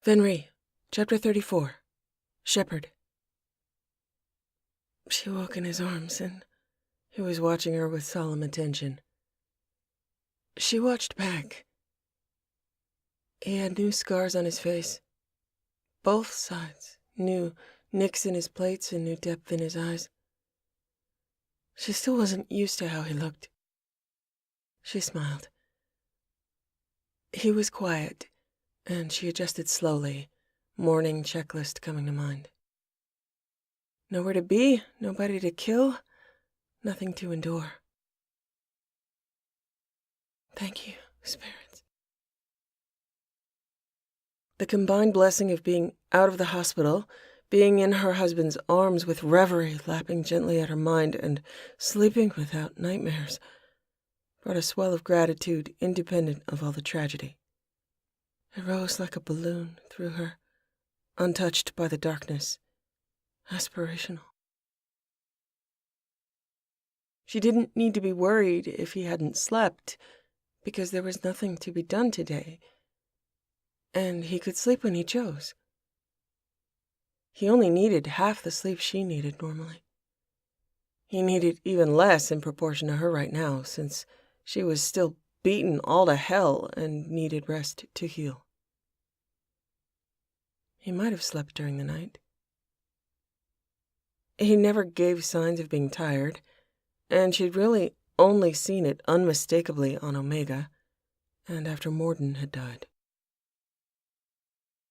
Venri Chapter 34. Shepard. She woke in his arms, and he was watching her with solemn attention. She watched back. He had new scars on his face. Both sides. New nicks in his plates and new depth in his eyes. She still wasn't used to how he looked. She smiled. He was quiet, and she adjusted slowly, morning checklist coming to mind. Nowhere to be, nobody to kill, nothing to endure. Thank you, spirits. The combined blessing of being out of the hospital, being in her husband's arms with reverie lapping gently at her mind, and sleeping without nightmares, brought a swell of gratitude independent of all the tragedy. It rose like a balloon through her, untouched by the darkness, aspirational. She didn't need to be worried if he hadn't slept, because there was nothing to be done today, and he could sleep when he chose. He only needed half the sleep she needed normally. He needed even less in proportion to her right now, since she was still beaten all to hell and needed rest to heal. He might have slept during the night. He never gave signs of being tired, and she'd really only seen it unmistakably on Omega, and after Morden had died.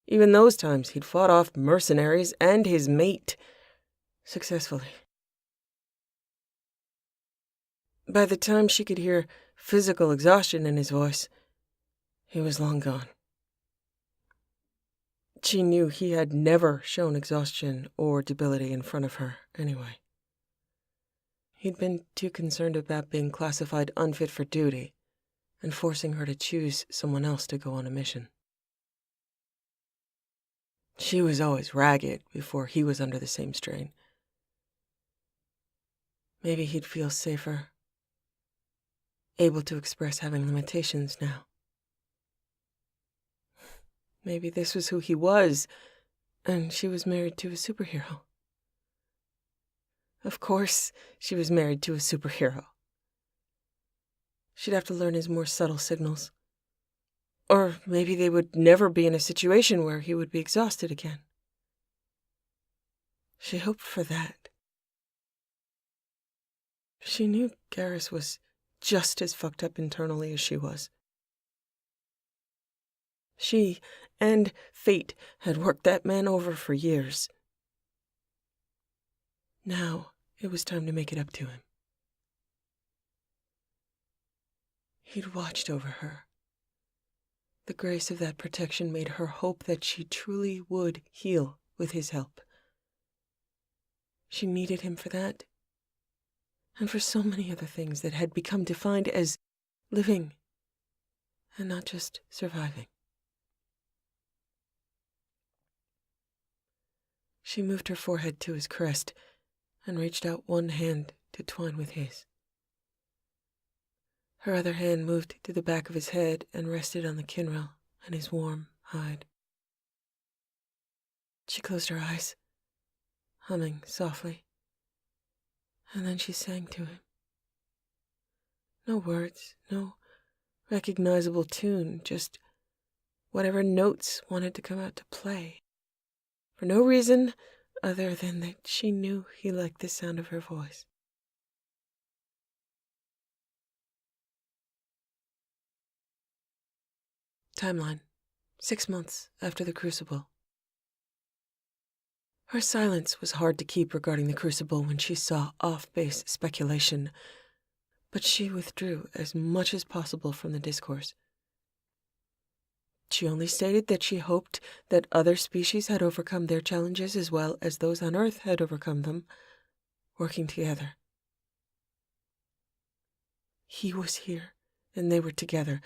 Even those times he'd fought off mercenaries and his mate, successfully. By the time she could hear physical exhaustion in his voice, he was long gone. She knew he had never shown exhaustion or debility in front of her, anyway. He'd been too concerned about being classified unfit for duty and forcing her to choose someone else to go on a mission. She was always ragged before he was under the same strain. Maybe he'd feel safer, able to express having limitations now. Maybe this was who he was, and she was married to a superhero. Of course, she was married to a superhero. She'd have to learn his more subtle signals. Or maybe they would never be in a situation where he would be exhausted again. She hoped for that. She knew Garrus was just as fucked up internally as she was. She and fate had worked that man over for years. Now it was time to make it up to him. He'd watched over her. The grace of that protection made her hope that she truly would heal with his help. She needed him for that, and for so many other things that had become defined as living and not just surviving. She moved her forehead to his crest and reached out one hand to twine with his. Her other hand moved to the back of his head and rested on the kinrail and his warm hide. She closed her eyes, humming softly, and then she sang to him. No words, no recognizable tune, just whatever notes wanted to come out to play. For no reason other than that she knew he liked the sound of her voice. Timeline: 6 months after the Crucible. Her silence was hard to keep regarding the Crucible when she saw off-base speculation, but she withdrew as much as possible from the discourse. She only stated that she hoped that other species had overcome their challenges as well as those on Earth had overcome them, working together. He was here, and they were together,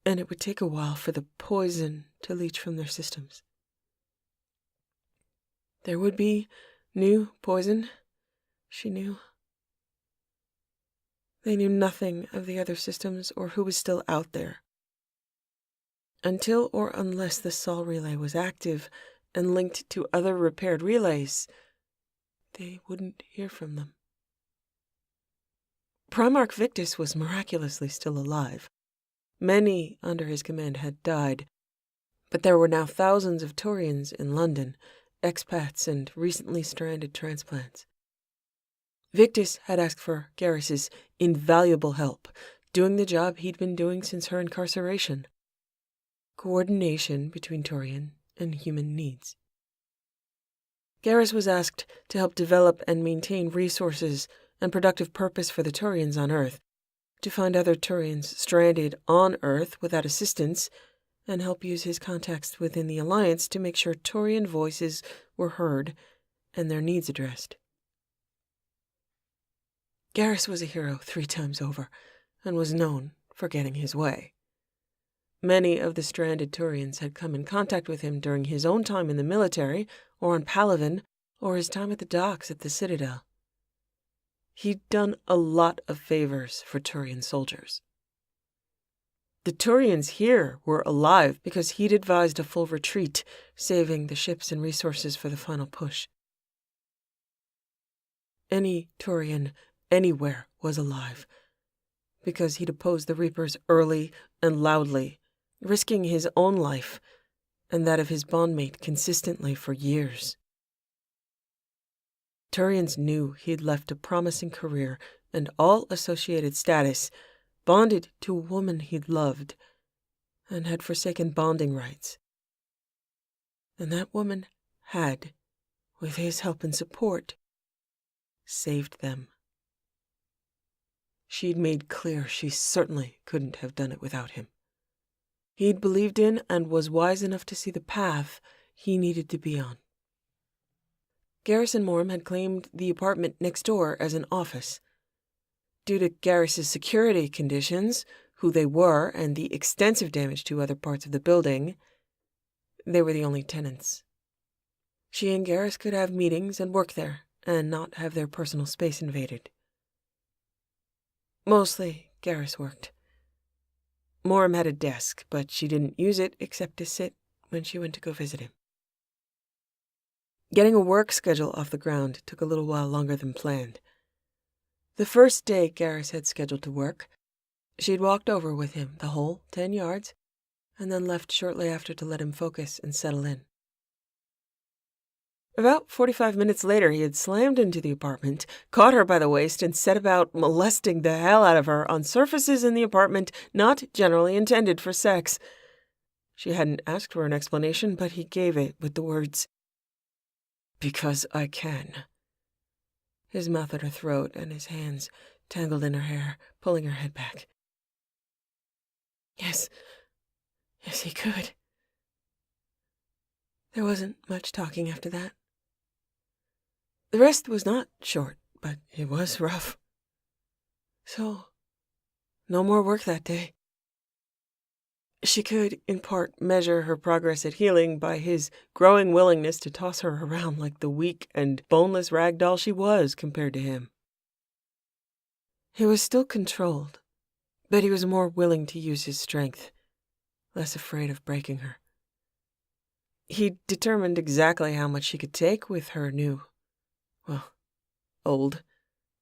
and it would take a while for the poison to leach from their systems. There would be new poison, she knew. They knew nothing of the other systems or who was still out there. Until or unless the Sol relay was active and linked to other repaired relays, they wouldn't hear from them. Primarch Victus was miraculously still alive. Many under his command had died, but there were now thousands of Turians in London, expats and recently stranded transplants. Victus had asked for Garrus's invaluable help, doing the job he'd been doing since her incarceration. Coordination between Turian and human needs. Garrus was asked to help develop and maintain resources and productive purpose for the Turians on Earth, to find other Turians stranded on Earth without assistance, and help use his contacts within the Alliance to make sure Turian voices were heard and their needs addressed. Garrus was a hero 3 times over, and was known for getting his way. Many of the stranded Turians had come in contact with him during his own time in the military, or on Palaven, or his time at the docks at the Citadel. He'd done a lot of favors for Turian soldiers. The Turians here were alive because he'd advised a full retreat, saving the ships and resources for the final push. Any Turian anywhere was alive, because he'd opposed the Reapers early and loudly, risking his own life and that of his bondmate consistently for years. Turians knew he'd left a promising career and all associated status, bonded to a woman he'd loved, and had forsaken bonding rights. And that woman had, with his help and support, saved them. She'd made clear she certainly couldn't have done it without him. He'd believed in and was wise enough to see the path he needed to be on. Garrus and Morm had claimed the apartment next door as an office. Due to Garrus's security conditions, who they were, and the extensive damage to other parts of the building, they were the only tenants. She and Garrus could have meetings and work there, and not have their personal space invaded. Mostly, Garrus worked. Morm had a desk, but she didn't use it except to sit when she went to go visit him. Getting a work schedule off the ground took a little while longer than planned. The first day Garrus had scheduled to work, she'd walked over with him the whole 10 yards, and then left shortly after to let him focus and settle in. About 45 minutes later, he had slammed into the apartment, caught her by the waist, and set about molesting the hell out of her on surfaces in the apartment not generally intended for sex. She hadn't asked for an explanation, but he gave it with the words, "Because I can." His mouth at her throat and his hands tangled in her hair, pulling her head back. Yes, he could. There wasn't much talking after that. The rest was not short, but it was rough. So, no more work that day. She could, in part, measure her progress at healing by his growing willingness to toss her around like the weak and boneless rag doll she was compared to him. He was still controlled, but he was more willing to use his strength, less afraid of breaking her. He determined exactly how much she could take with her new, old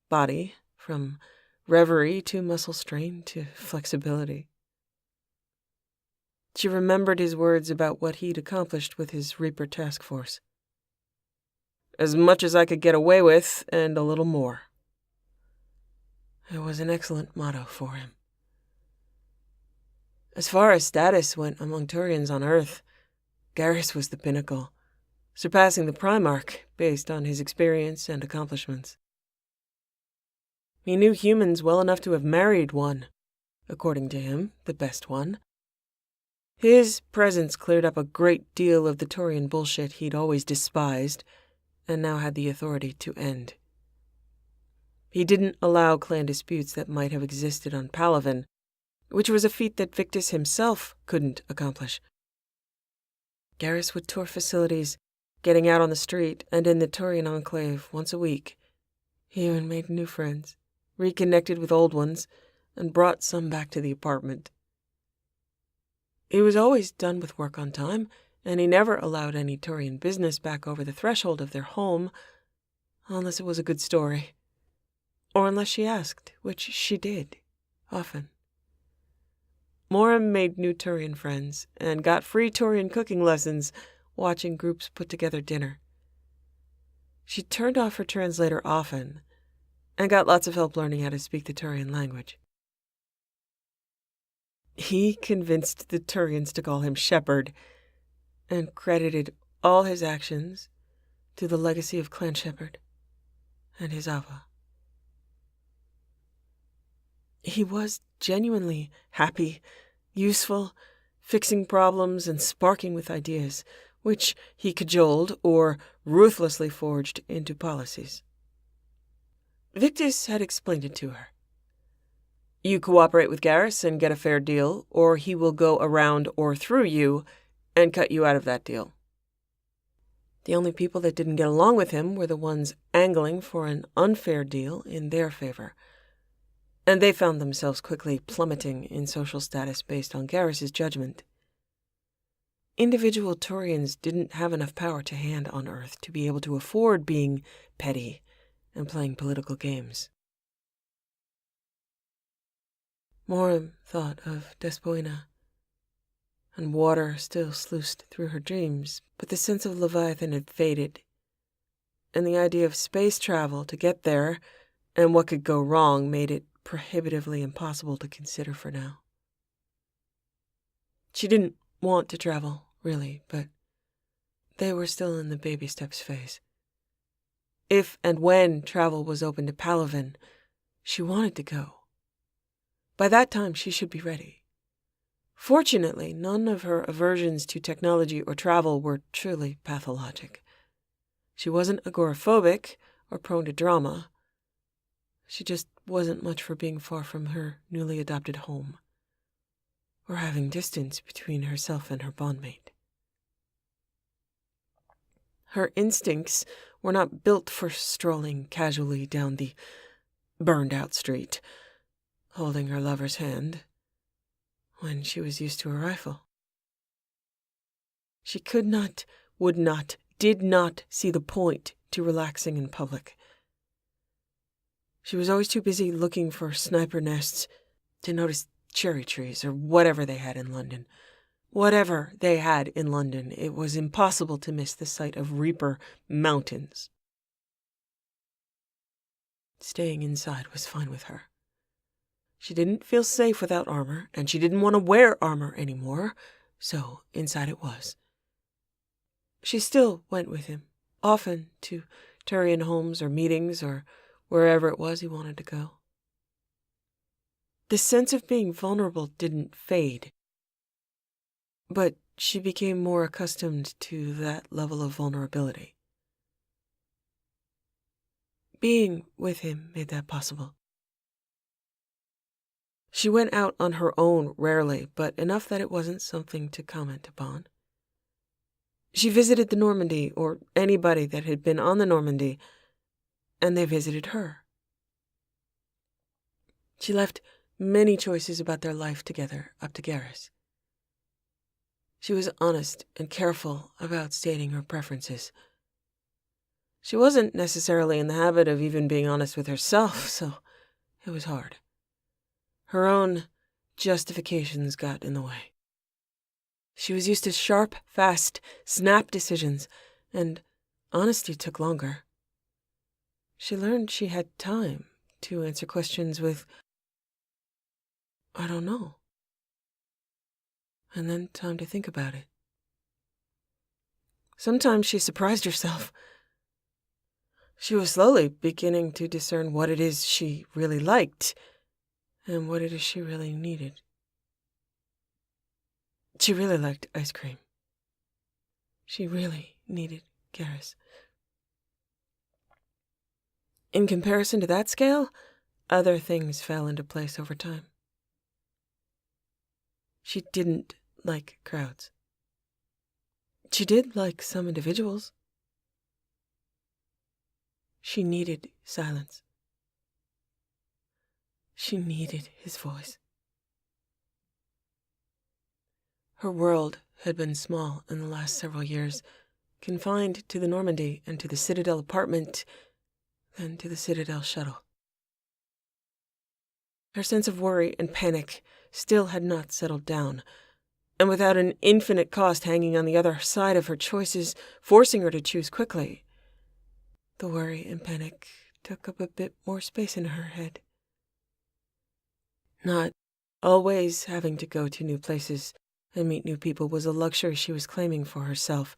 body, from reverie to muscle strain to flexibility. She remembered his words about what he'd accomplished with his Reaper task force. As much as I could get away with, and a little more. It was an excellent motto for him. As far as status went among Turians on Earth, Garrus was the pinnacle, surpassing the Primarch based on his experience and accomplishments. He knew humans well enough to have married one, according to him, the best one. His presence cleared up a great deal of the Turian bullshit he'd always despised, and now had the authority to end. He didn't allow clan disputes that might have existed on Palaven, which was a feat that Victus himself couldn't accomplish. Garrus would tour facilities, getting out on the street and in the Turian enclave once a week. He even made new friends, reconnected with old ones, and brought some back to the apartment. He was always done with work on time, and he never allowed any Turian business back over the threshold of their home, unless it was a good story. Or unless she asked, which she did, often. Moram made new Turian friends, and got free Turian cooking lessons, watching groups put together dinner. She turned off her translator often, and got lots of help learning how to speak the Turian language. He convinced the Turians to call him Shepard, and credited all his actions to the legacy of Clan Shepard and his Ava. He was genuinely happy, useful, fixing problems and sparking with ideas, which he cajoled or ruthlessly forged into policies. Victus had explained it to her. You cooperate with Garrus and get a fair deal, or he will go around or through you and cut you out of that deal. The only people that didn't get along with him were the ones angling for an unfair deal in their favor, and they found themselves quickly plummeting in social status based on Garrus's judgment. Individual Turians didn't have enough power to hand on Earth to be able to afford being petty and playing political games. Moram thought of Despoina, and water still sluiced through her dreams, but the sense of Leviathan had faded, and the idea of space travel to get there and what could go wrong made it prohibitively impossible to consider for now. She didn't want to travel, really, but they were still in the baby steps phase. If and when travel was open to Palaven, she wanted to go. By that time, she should be ready. Fortunately, none of her aversions to technology or travel were truly pathologic. She wasn't agoraphobic or prone to drama. She just wasn't much for being far from her newly adopted home, or having distance between herself and her bondmate. Her instincts were not built for strolling casually down the burned-out street, holding her lover's hand, when she was used to a rifle. She could not, would not, did not see the point to relaxing in public. She was always too busy looking for sniper nests to notice cherry trees or whatever they had in London. Whatever they had in London, it was impossible to miss the sight of Reaper Mountains. Staying inside was fine with her. She didn't feel safe without armor, and she didn't want to wear armor anymore, so inside it was. She still went with him, often to Turian homes or meetings or wherever it was he wanted to go. The sense of being vulnerable didn't fade, but she became more accustomed to that level of vulnerability. Being with him made that possible. She went out on her own rarely, but enough that it wasn't something to comment upon. She visited the Normandy, or anybody that had been on the Normandy, and they visited her. She left many choices about their life together up to Garrus. She was honest and careful about stating her preferences. She wasn't necessarily in the habit of even being honest with herself, so it was hard. Her own justifications got in the way. She was used to sharp, fast, snap decisions, and honesty took longer. She learned she had time to answer questions with, I don't know, and then time to think about it. Sometimes she surprised herself. She was slowly beginning to discern what it is she really liked and what it is she really needed. She really liked ice cream. She really needed Garrus. In comparison to that scale, other things fell into place over time. She didn't like crowds. She did like some individuals. She needed silence. She needed his voice. Her world had been small in the last several years, confined to the Normandy and to the Citadel apartment, then to the Citadel shuttle. Her sense of worry and panic still had not settled down, and without an infinite cost hanging on the other side of her choices, forcing her to choose quickly, the worry and panic took up a bit more space in her head. Not always having to go to new places and meet new people was a luxury she was claiming for herself,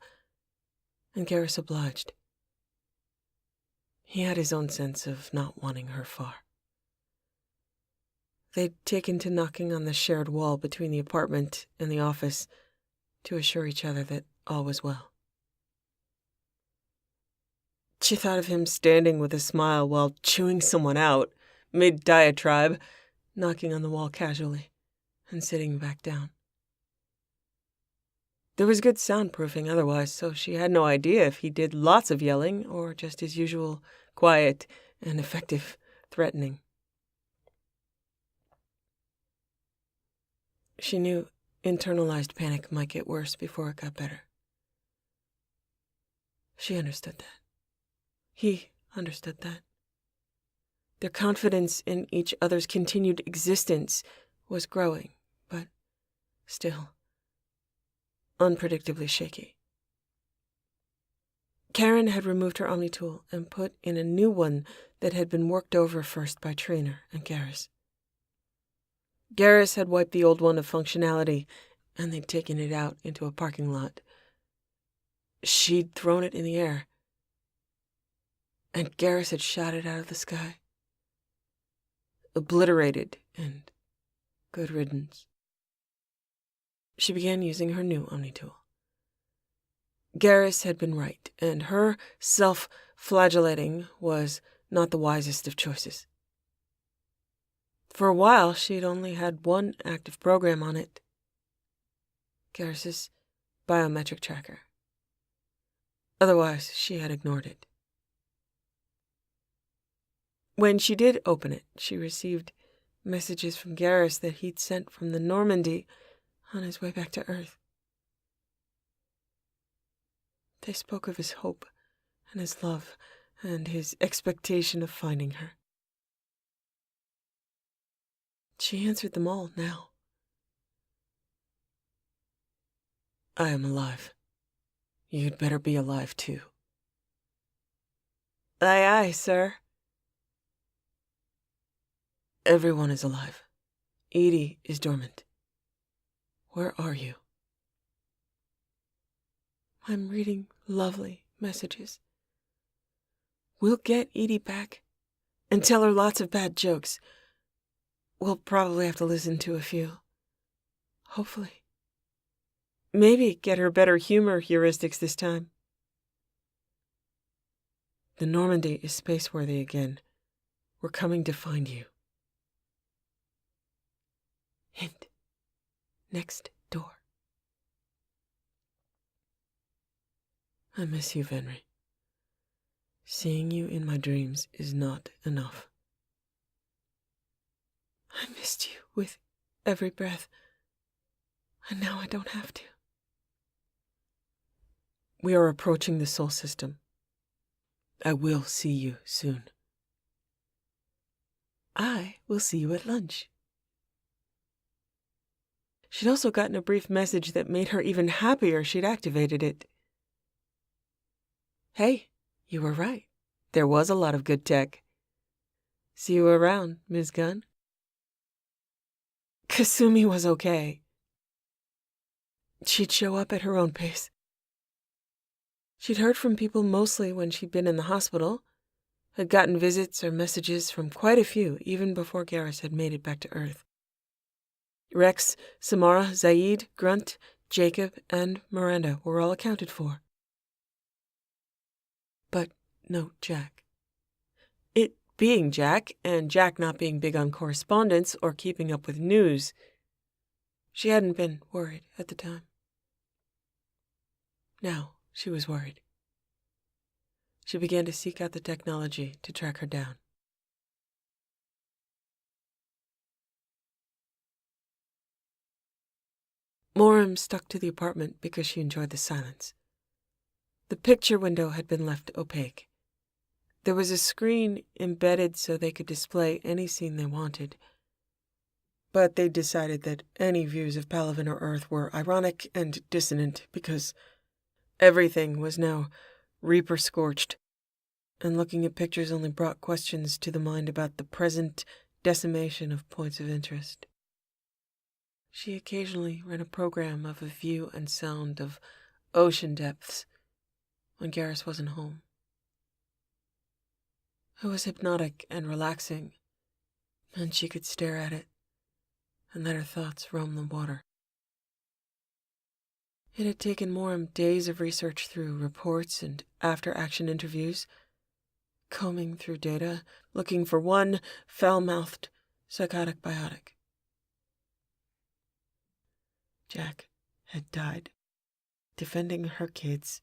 and Garrus obliged. He had his own sense of not wanting her far. They'd taken to knocking on the shared wall between the apartment and the office to assure each other that all was well. She thought of him standing with a smile while chewing someone out, mid-diatribe, knocking on the wall casually, and sitting back down. There was good soundproofing otherwise, so she had no idea if he did lots of yelling or just his usual quiet and effective threatening. She knew internalized panic might get worse before it got better. She understood that. He understood that. Their confidence in each other's continued existence was growing, but still unpredictably shaky. Karen had removed her Omni-tool and put in a new one that had been worked over first by Traynor and Garrus. Garrus had wiped the old one of functionality, and they'd taken it out into a parking lot. She'd thrown it in the air, and Garrus had shot it out of the sky. Obliterated and good riddance. She began using her new Omni-tool. Garrus had been right, and her self-flagellating was not the wisest of choices. For a while, she'd only had one active program on it. Garrus's biometric tracker. Otherwise, she had ignored it. When she did open it, she received messages from Garrus that he'd sent from the Normandy on his way back to Earth. They spoke of his hope and his love and his expectation of finding her. She answered them all now. I am alive. You'd better be alive, too. Aye, aye, sir. Everyone is alive. Edie is dormant. Where are you? I'm reading lovely messages. We'll get Edie back and tell her lots of bad jokes. We'll probably have to listen to a few. Hopefully. Maybe get her better humor heuristics this time. The Normandy is space-worthy again. We're coming to find you. Hint. Next door. I miss you, Venri. Seeing you in my dreams is not enough. I missed you with every breath, and now I don't have to. We are approaching the Sol system. I will see you soon. I will see you at lunch. She'd also gotten a brief message that made her even happier she'd activated it. Hey, you were right. There was a lot of good tech. See you around, Ms. Gunn. Kasumi was okay. She'd show up at her own pace. She'd heard from people mostly when she'd been in the hospital, had gotten visits or messages from quite a few even before Garrus had made it back to Earth. Rex, Samara, Zaid, Grunt, Jacob, and Miranda were all accounted for. But no Jack. It being Jack, and Jack not being big on correspondence or keeping up with news, she hadn't been worried at the time. Now she was worried. She began to seek out the technology to track her down. Moram stuck to the apartment because she enjoyed the silence. The picture window had been left opaque. There was a screen embedded so they could display any scene they wanted. But they decided that any views of Palaven or Earth were ironic and dissonant because everything was now reaper-scorched, and looking at pictures only brought questions to the mind about the present decimation of points of interest. She occasionally ran a program of a view and sound of ocean depths when Garrus wasn't home. It was hypnotic and relaxing, and she could stare at it and let her thoughts roam the water. It had taken Moram days of research through reports and after-action interviews, combing through data, looking for one foul-mouthed psychotic biotic. Jack had died defending her kids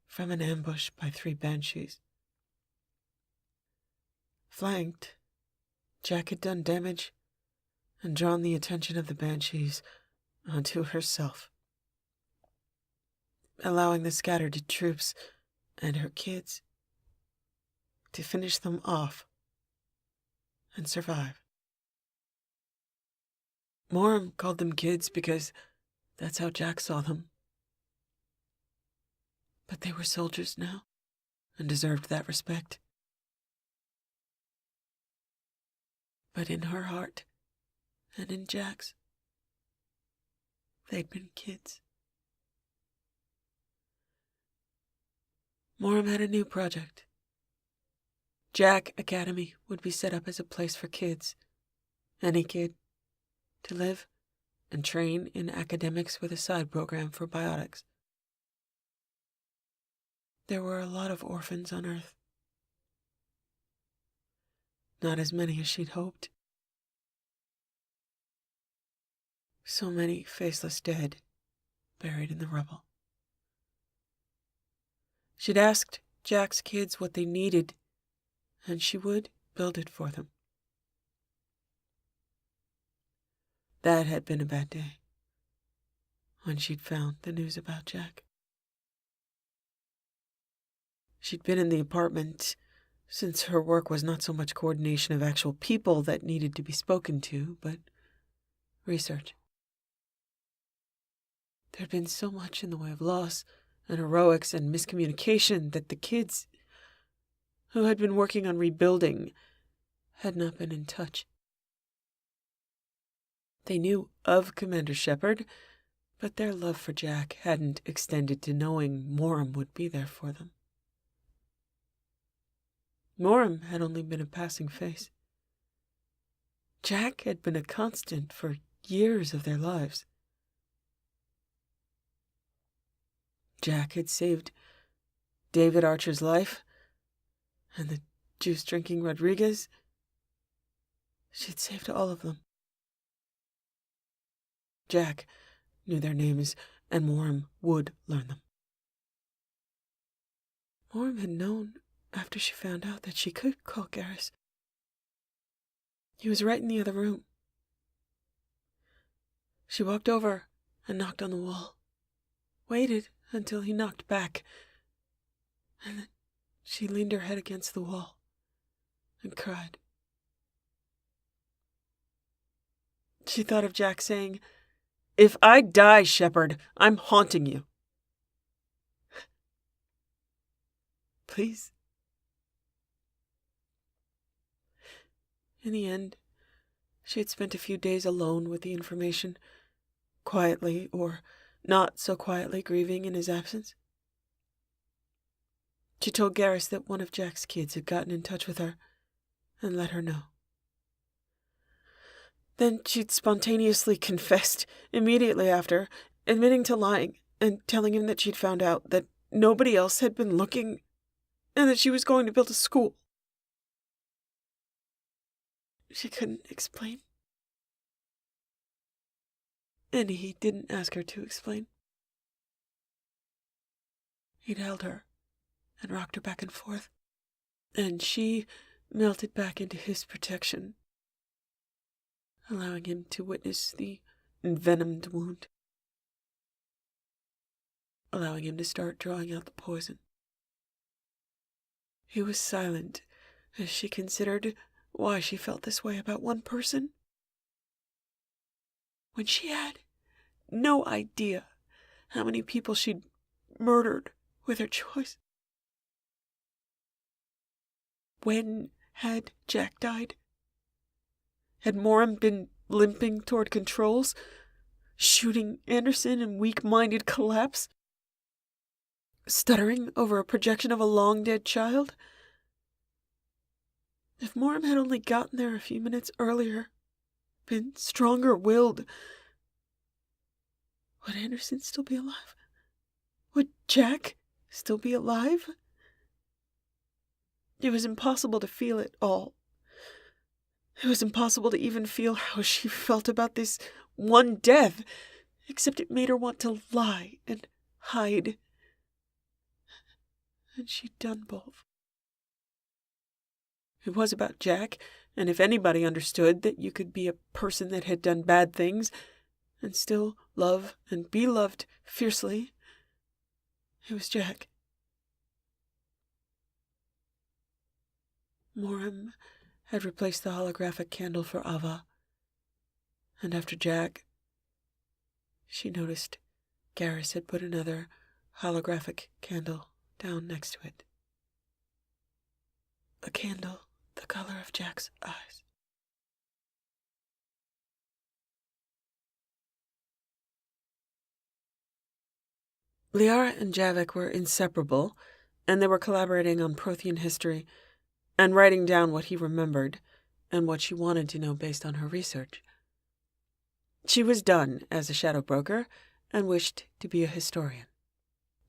from an ambush by 3 banshees. Flanked, Jack had done damage and drawn the attention of the banshees onto herself, allowing the scattered troops and her kids to finish them off and survive. Moram called them kids because that's how Jack saw them. But they were soldiers now and deserved that respect. But in her heart, and in Jack's, they'd been kids. Moram had a new project. Jack Academy would be set up as a place for kids, any kid, to live and train in academics with a side program for biotics. There were a lot of orphans on Earth. Not as many as she'd hoped. So many faceless dead, buried in the rubble. She'd asked Jack's kids what they needed, and she would build it for them. That had been a bad day, when she'd found the news about Jack. She'd been in the apartment since her work was not so much coordination of actual people that needed to be spoken to, but research. There'd been so much in the way of loss and heroics and miscommunication that the kids, who had been working on rebuilding, had not been in touch. They knew of Commander Shepard, but their love for Jack hadn't extended to knowing Moram would be there for them. Moram had only been a passing face. Jack had been a constant for years of their lives. Jack had saved David Archer's life, and the juice-drinking Rodriguez. She'd saved all of them. Jack knew their names, and Moram would learn them. Moram had known after she found out that she could call Garrus. He was right in the other room. She walked over and knocked on the wall, waited until he knocked back, and then she leaned her head against the wall and cried. She thought of Jack saying, "If I die, Shepard, I'm haunting you. Please." In the end, she had spent a few days alone with the information, quietly or not so quietly grieving in his absence. She told Garrus that one of Jack's kids had gotten in touch with her and let her know. Then she'd spontaneously confessed immediately after, admitting to lying and telling him that she'd found out that nobody else had been looking and that she was going to build a school. She couldn't explain. And he didn't ask her to explain. He'd held her and rocked her back and forth, and she melted back into his protection, allowing him to witness the envenomed wound, allowing him to start drawing out the poison. He was silent as she considered why she felt this way about one person, when she had no idea how many people she'd murdered with her choice. When had Jack died? Had Moram been limping toward controls, shooting Anderson in weak-minded collapse, stuttering over a projection of a long-dead child? If Moram had only gotten there a few minutes earlier, been stronger-willed, would Anderson still be alive? Would Jack still be alive? It was impossible to feel it all. It was impossible to even feel how she felt about this one death, except it made her want to lie and hide. And she'd done both. It was about Jack, and if anybody understood that you could be a person that had done bad things and still love and be loved fiercely, it was Jack. Moram had replaced the holographic candle for Ava, and after Jack, she noticed Garrus had put another holographic candle down next to it. A candle the color of Jack's eyes. Liara and Javik were inseparable, and they were collaborating on Prothean history and writing down what he remembered and what she wanted to know based on her research. She was done as a shadow broker and wished to be a historian.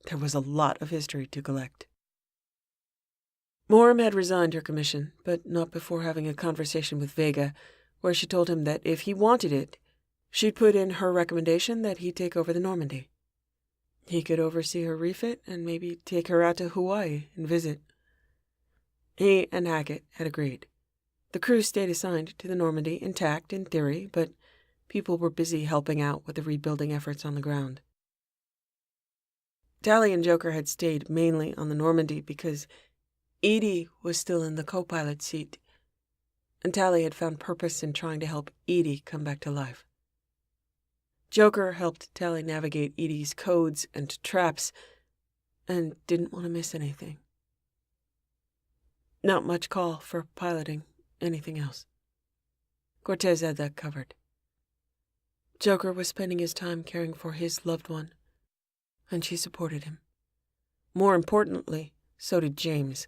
There was a lot of history to collect. Moram had resigned her commission, but not before having a conversation with Vega, where she told him that if he wanted it, she'd put in her recommendation that he take over the Normandy. He could oversee her refit and maybe take her out to Hawaii and visit. He and Hackett had agreed. The crew stayed assigned to the Normandy intact in theory, but people were busy helping out with the rebuilding efforts on the ground. Tally and Joker had stayed mainly on the Normandy because Edie was still in the co-pilot seat, and Tally had found purpose in trying to help Edie come back to life. Joker helped Tally navigate Edie's codes and traps, and didn't want to miss anything. Not much call for piloting anything else. Cortez had that covered. Joker was spending his time caring for his loved one, and she supported him. More importantly, so did James.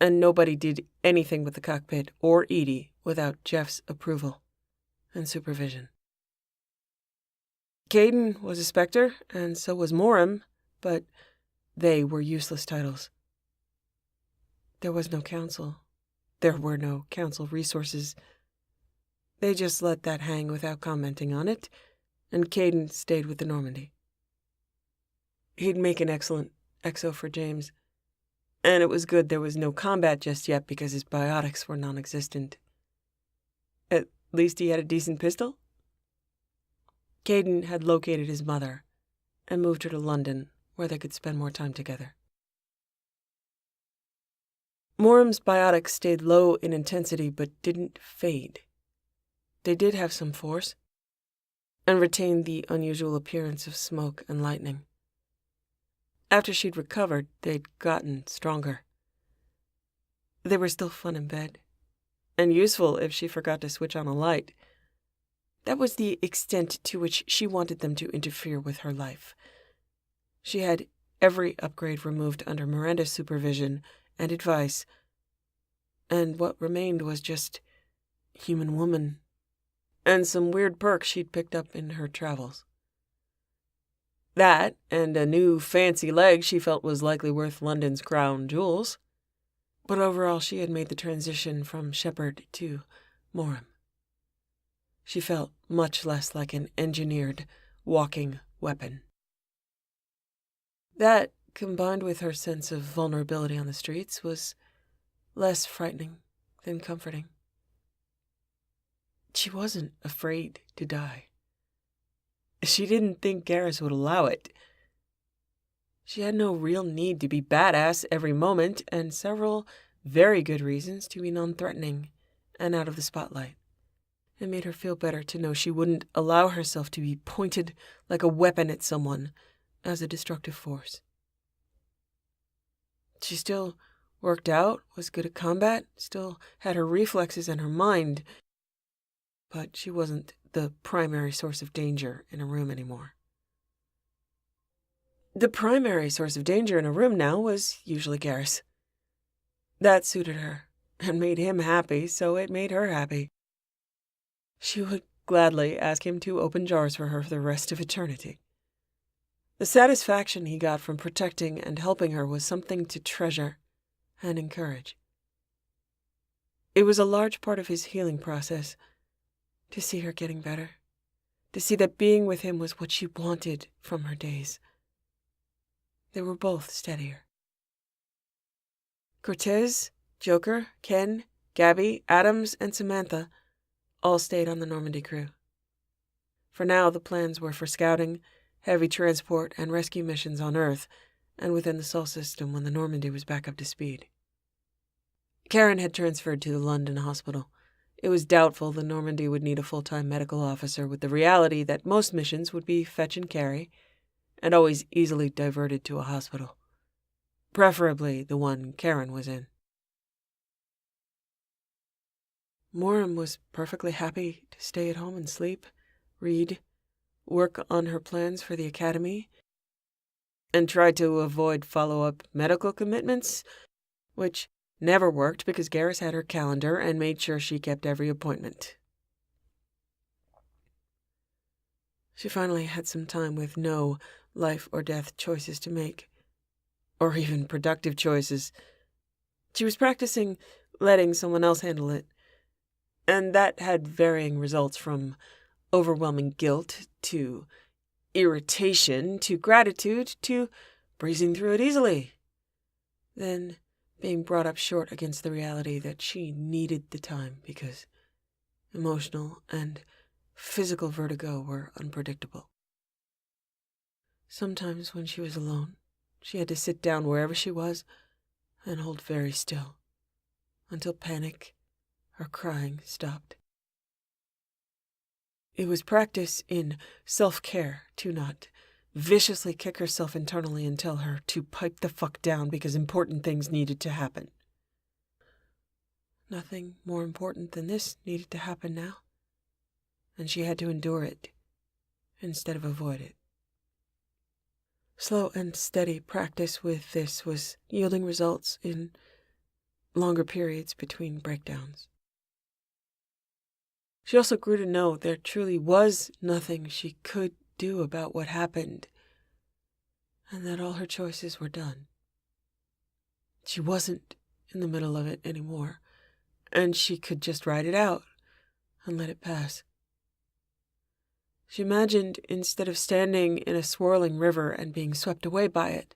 And nobody did anything with the cockpit or Edie without Jeff's approval and supervision. Caden was a Spectre, and so was Moram, but they were useless titles. There was no council. There were no council resources. They just let that hang without commenting on it, and Caden stayed with the Normandy. He'd make an excellent exo for James, and it was good there was no combat just yet because his biotics were non-existent. At least he had a decent pistol. Caden had located his mother and moved her to London, where they could spend more time together. Moram's biotics stayed low in intensity but didn't fade. They did have some force, and retained the unusual appearance of smoke and lightning. After she'd recovered, they'd gotten stronger. They were still fun in bed, and useful if she forgot to switch on a light. That was the extent to which she wanted them to interfere with her life. She had every upgrade removed under Miranda's supervision and advice, and what remained was just human woman, and some weird perks she'd picked up in her travels. That, and a new fancy leg she felt was likely worth London's crown jewels. But overall, she had made the transition from Shepard to Moram. She felt much less like an engineered, walking weapon. That, combined with her sense of vulnerability on the streets, was less frightening than comforting. She wasn't afraid to die. She didn't think Garrus would allow it. She had no real need to be badass every moment, and several very good reasons to be non-threatening and out of the spotlight. It made her feel better to know she wouldn't allow herself to be pointed like a weapon at someone as a destructive force. She still worked out, was good at combat, still had her reflexes and her mind, but she wasn't the primary source of danger in a room anymore. The primary source of danger in a room now was usually Garrus. That suited her and made him happy, so it made her happy. She would gladly ask him to open jars for her for the rest of eternity. The satisfaction he got from protecting and helping her was something to treasure and encourage. It was a large part of his healing process to see her getting better, to see that being with him was what she wanted from her days. They were both steadier. Cortez, Joker, Ken, Gabby, Adams, and Samantha all stayed on the Normandy crew. For now, the plans were for scouting, heavy transport, and rescue missions on Earth and within the Sol system when the Normandy was back up to speed. Karen had transferred to the London hospital. It was doubtful the Normandy would need a full-time medical officer, with the reality that most missions would be fetch and carry, and always easily diverted to a hospital. Preferably the one Karen was in. Moram was perfectly happy to stay at home and sleep, read, work on her plans for the academy, and try to avoid follow-up medical commitments, which never worked because Garrus had her calendar and made sure she kept every appointment. She finally had some time with no life-or-death choices to make, or even productive choices. She was practicing letting someone else handle it, and that had varying results from overwhelming guilt to irritation to gratitude to breezing through it easily. Then being brought up short against the reality that she needed the time because emotional and physical vertigo were unpredictable. Sometimes when she was alone, she had to sit down wherever she was and hold very still until panic or crying stopped. It was practice in self-care to not viciously kick herself internally and tell her to pipe the fuck down because important things needed to happen. Nothing more important than this needed to happen now, and she had to endure it instead of avoid it. Slow and steady practice with this was yielding results in longer periods between breakdowns. She also grew to know there truly was nothing she could do about what happened, and that all her choices were done. She wasn't in the middle of it anymore, and she could just ride it out and let it pass. She imagined instead of standing in a swirling river and being swept away by it,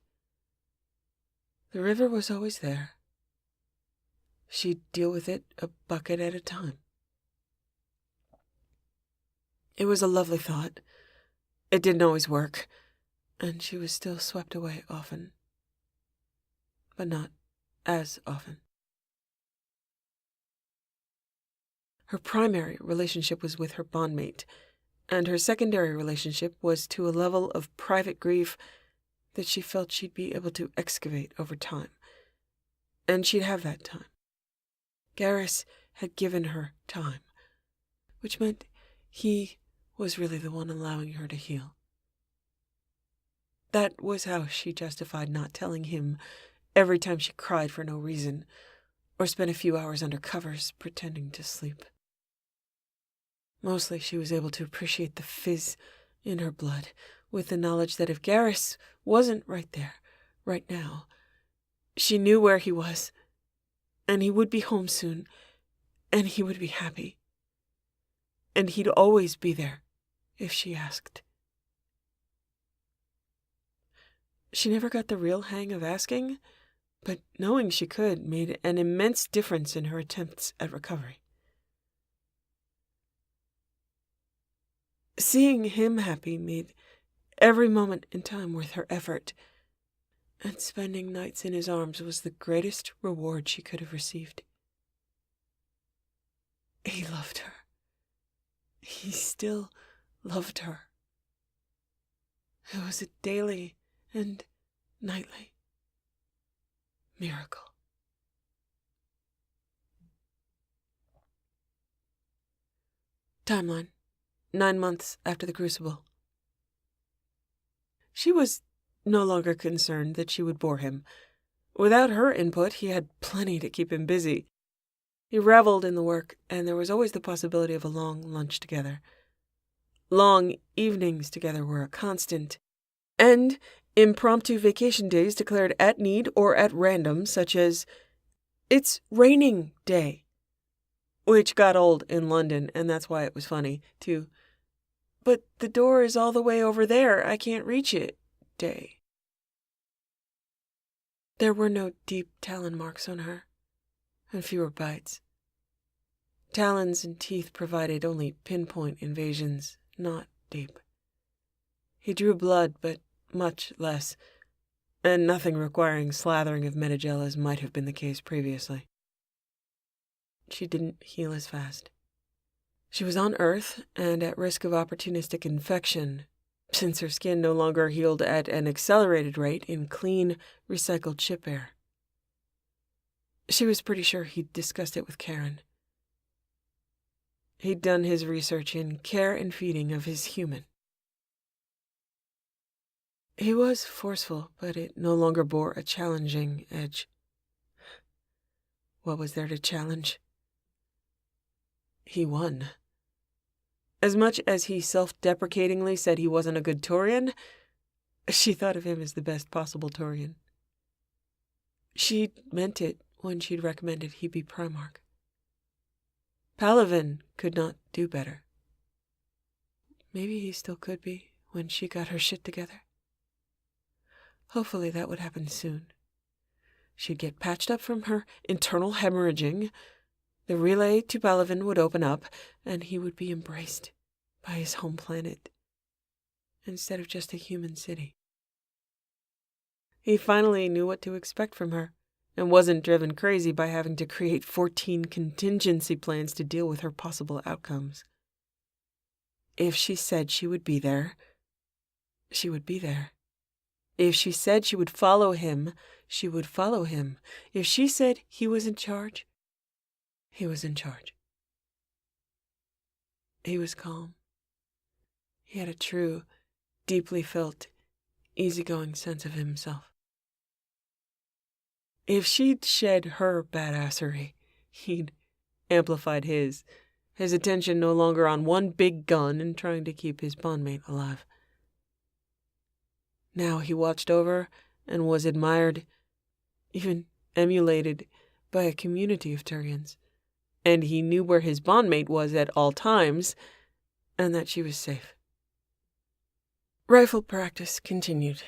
the river was always there. She'd deal with it a bucket at a time. It was a lovely thought. It didn't always work, and she was still swept away often, but not as often. Her primary relationship was with her bondmate, and her secondary relationship was to a level of private grief that she felt she'd be able to excavate over time, and she'd have that time. Garrus had given her time, which meant he was really the one allowing her to heal. That was how she justified not telling him every time she cried for no reason, or spent a few hours under covers pretending to sleep. Mostly she was able to appreciate the fizz in her blood, with the knowledge that if Garrus wasn't right there, right now, she knew where he was, and he would be home soon, and he would be happy. And he'd always be there if she asked. She never got the real hang of asking, but knowing she could made an immense difference in her attempts at recovery. Seeing him happy made every moment in time worth her effort, and spending nights in his arms was the greatest reward she could have received. He loved her. He still loved her. It was a daily and nightly miracle. Timeline: 9 months after the Crucible. She was no longer concerned that she would bore him. Without her input, he had plenty to keep him busy. He reveled in the work, and there was always the possibility of a long lunch together. Long evenings together were a constant, and impromptu vacation days declared at need or at random, such as, "It's raining day," which got old in London, and that's why it was funny, to, "But the door is all the way over there, I can't reach it," day. There were no deep talon marks on her, and fewer bites. Talons and teeth provided only pinpoint invasions, not deep. He drew blood, but much less, and nothing requiring slathering of Metagel as might have been the case previously. She didn't heal as fast. She was on Earth and at risk of opportunistic infection, since her skin no longer healed at an accelerated rate in clean, recycled ship air. She was pretty sure he'd discussed it with Karen. He'd done his research in care and feeding of his human. He was forceful, but it no longer bore a challenging edge. What was there to challenge? He won. As much as he self-deprecatingly said he wasn't a good Taurian, she thought of him as the best possible Taurian. She'd meant it when she'd recommended he be Primarch. Palaven could not do better. Maybe he still could be when she got her shit together. Hopefully that would happen soon. She'd get patched up from her internal hemorrhaging, the relay to Palaven would open up, and he would be embraced by his home planet, instead of just a human city. He finally knew what to expect from her, and wasn't driven crazy by having to create 14 contingency plans to deal with her possible outcomes. If she said she would be there, she would be there. If she said she would follow him, she would follow him. If she said he was in charge, he was in charge. He was calm. He had a true, deeply felt, easygoing sense of himself. If she'd shed her badassery, he'd amplified his attention no longer on one big gun and trying to keep his bondmate alive. Now he watched over and was admired, even emulated, by a community of Turians, and he knew where his bondmate was at all times, and that she was safe. Rifle practice continued.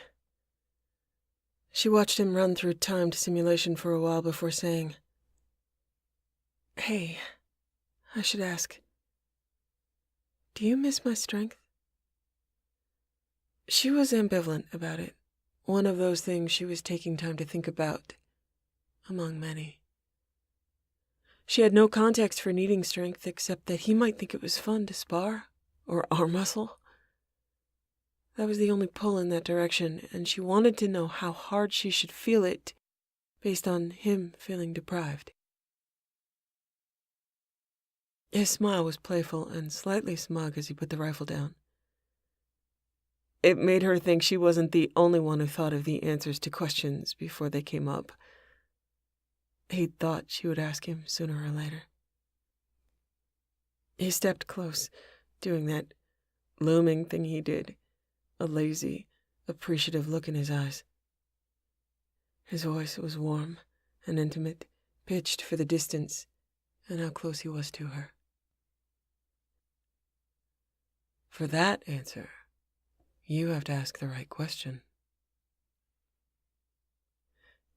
She watched him run through timed simulation for a while before saying, "Hey, I should ask, do you miss my strength?" She was ambivalent about it, one of those things she was taking time to think about, among many. She had no context for needing strength except that he might think it was fun to spar or arm wrestle. That was the only pull in that direction, and she wanted to know how hard she should feel it based on him feeling deprived. His smile was playful and slightly smug as he put the rifle down. It made her think she wasn't the only one who thought of the answers to questions before they came up. He'd thought she would ask him sooner or later. He stepped close, doing that looming thing he did, a lazy, appreciative look in his eyes. His voice was warm and intimate, pitched for the distance and how close he was to her. For that answer, you have to ask the right question.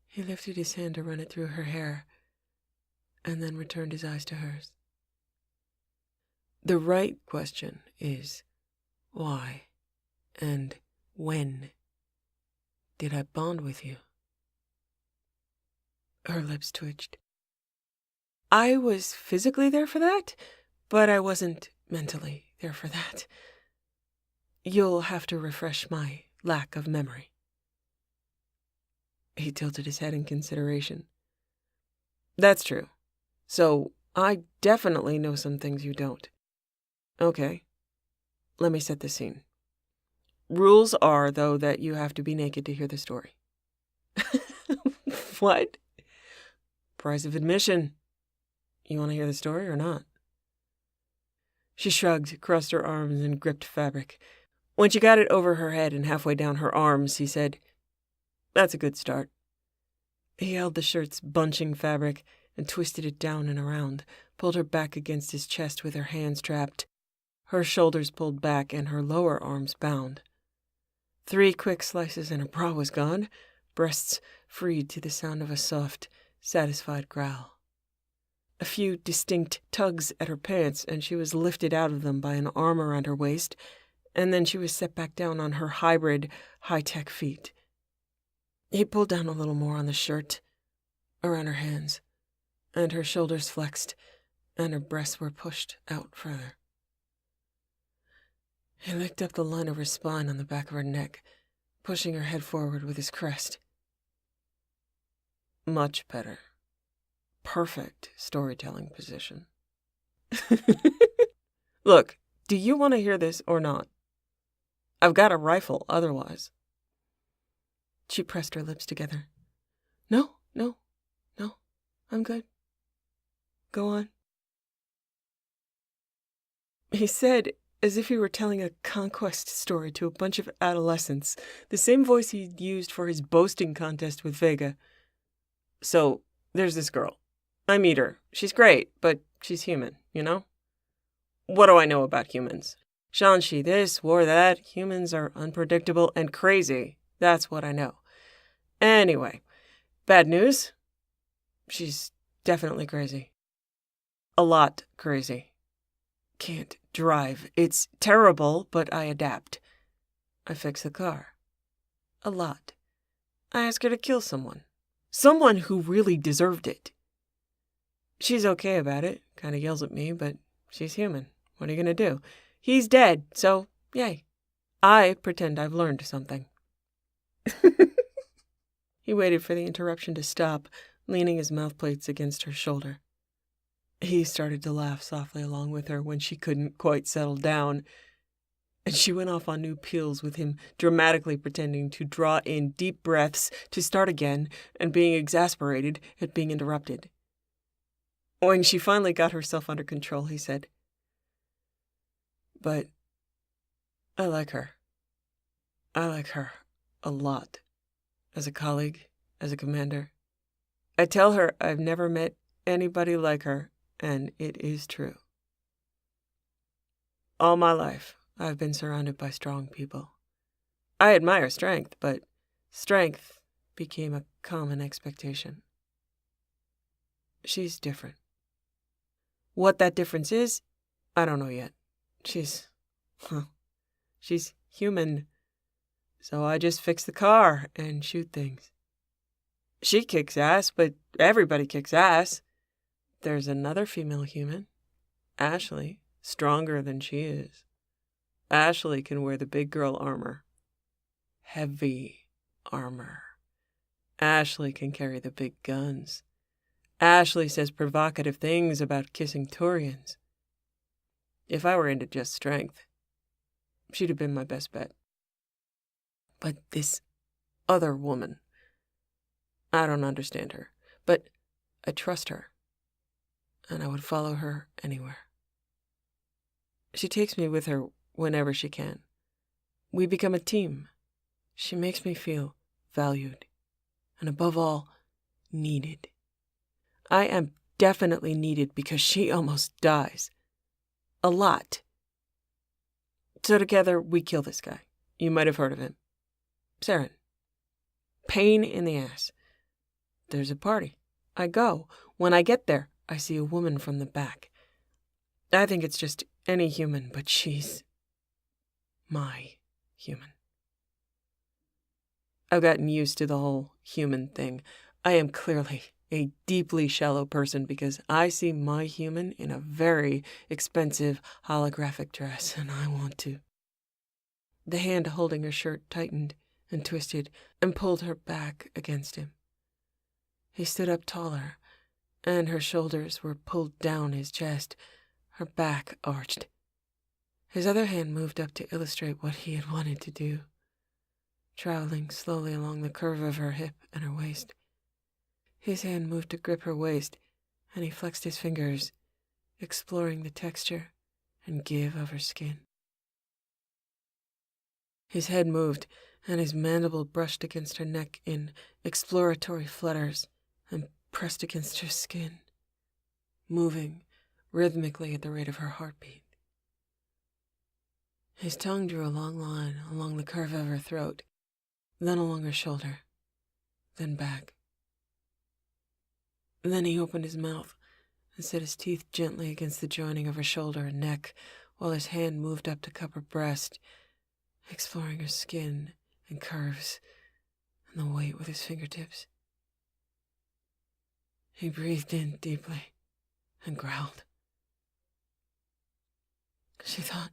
He lifted his hand to run it through her hair, and then returned his eyes to hers. The right question is, Why and when did I bond with you? Her lips twitched. I was physically there for that, but I wasn't mentally there for that. You'll have to refresh my lack of memory. He tilted his head in consideration. That's true. So I definitely know some things you don't. Okay. Let me set the scene. Rules are, though, that you have to be naked to hear the story. What? Price of admission. You want to hear the story or not? She shrugged, crossed her arms, and gripped fabric. When she got it over her head and halfway down her arms, he said, That's a good start. He held the shirt's bunching fabric and twisted it down and around, pulled her back against his chest with her hands trapped, her shoulders pulled back and her lower arms bound. 3 quick slices and her bra was gone, breasts freed to the sound of a soft, satisfied growl. A few distinct tugs at her pants, and she was lifted out of them by an arm around her waist, and then she was set back down on her hybrid, high-tech feet. He pulled down a little more on the shirt, around her hands, and her shoulders flexed, and her breasts were pushed out further. He licked up the line of her spine on the back of her neck, pushing her head forward with his crest. Much better. Perfect storytelling position. Look, do you want to hear this or not? I've got a rifle otherwise. She pressed her lips together. No, I'm good. Go on. He said, as if he were telling a conquest story to a bunch of adolescents, the same voice he'd used for his boasting contest with Vega. So, there's this girl. I meet her. She's great, but she's human, you know? What do I know about humans? Shanxi this, war that. Humans are unpredictable and crazy. That's what I know. Anyway, bad news? She's definitely crazy. A lot crazy. Can't drive. It's terrible, but I adapt. I fix the car. A lot. I ask her to kill someone. Someone who really deserved it. She's okay about it, kind of yells at me, but she's human. What are you going to do? He's dead, so yay. I pretend I've learned something. He waited for the interruption to stop, leaning his mouthplates against her shoulder. He started to laugh softly along with her when she couldn't quite settle down, and she went off on new peels with him dramatically pretending to draw in deep breaths to start again and being exasperated at being interrupted. When she finally got herself under control, he said, But I like her. I like her a lot. As a colleague, as a commander. I tell her I've never met anybody like her, and it is true. All my life, I've been surrounded by strong people. I admire strength, but strength became a common expectation. She's different. What that difference is, I don't know yet. She's human. So I just fix the car and shoot things. She kicks ass, but everybody kicks ass. There's another female human, Ashley, stronger than she is. Ashley can wear the big girl armor. Heavy armor. Ashley can carry the big guns. Ashley says provocative things about kissing Turians. If I were into just strength, she'd have been my best bet. But this other woman, I don't understand her, but I trust her, and I would follow her anywhere. She takes me with her whenever she can. We become a team. She makes me feel valued, and above all, needed. I am definitely needed because she almost dies. A lot. So together, we kill this guy. You might have heard of him. Saren. Pain in the ass. There's a party. I go. When I get there, I see a woman from the back. I think it's just any human, but she's my human. I've gotten used to the whole human thing. I am clearly a deeply shallow person because I see my human in a very expensive holographic dress, and I want to. The hand holding her shirt tightened and twisted and pulled her back against him. He stood up taller, and her shoulders were pulled down his chest, her back arched. His other hand moved up to illustrate what he had wanted to do, traveling slowly along the curve of her hip and her waist. His hand moved to grip her waist, and he flexed his fingers, exploring the texture and give of her skin. His head moved, and his mandible brushed against her neck in exploratory flutters and pressed against her skin, moving rhythmically at the rate of her heartbeat. His tongue drew a long line along the curve of her throat, then along her shoulder, then back. Then he opened his mouth and set his teeth gently against the joining of her shoulder and neck, while his hand moved up to cup her breast, exploring her skin and curves and the weight with his fingertips. He breathed in deeply and growled. She thought,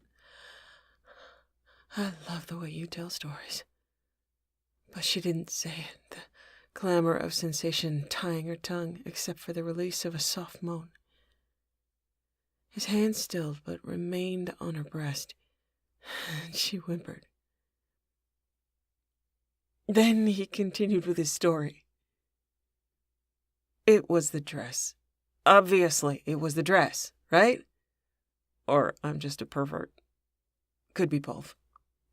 I love the way you tell stories. But she didn't say it, the clamor of sensation tying her tongue, except for the release of a soft moan. His hand stilled but remained on her breast, and she whimpered. Then he continued with his story. It was the dress. Obviously, it was the dress, right? Or I'm just a pervert. Could be both.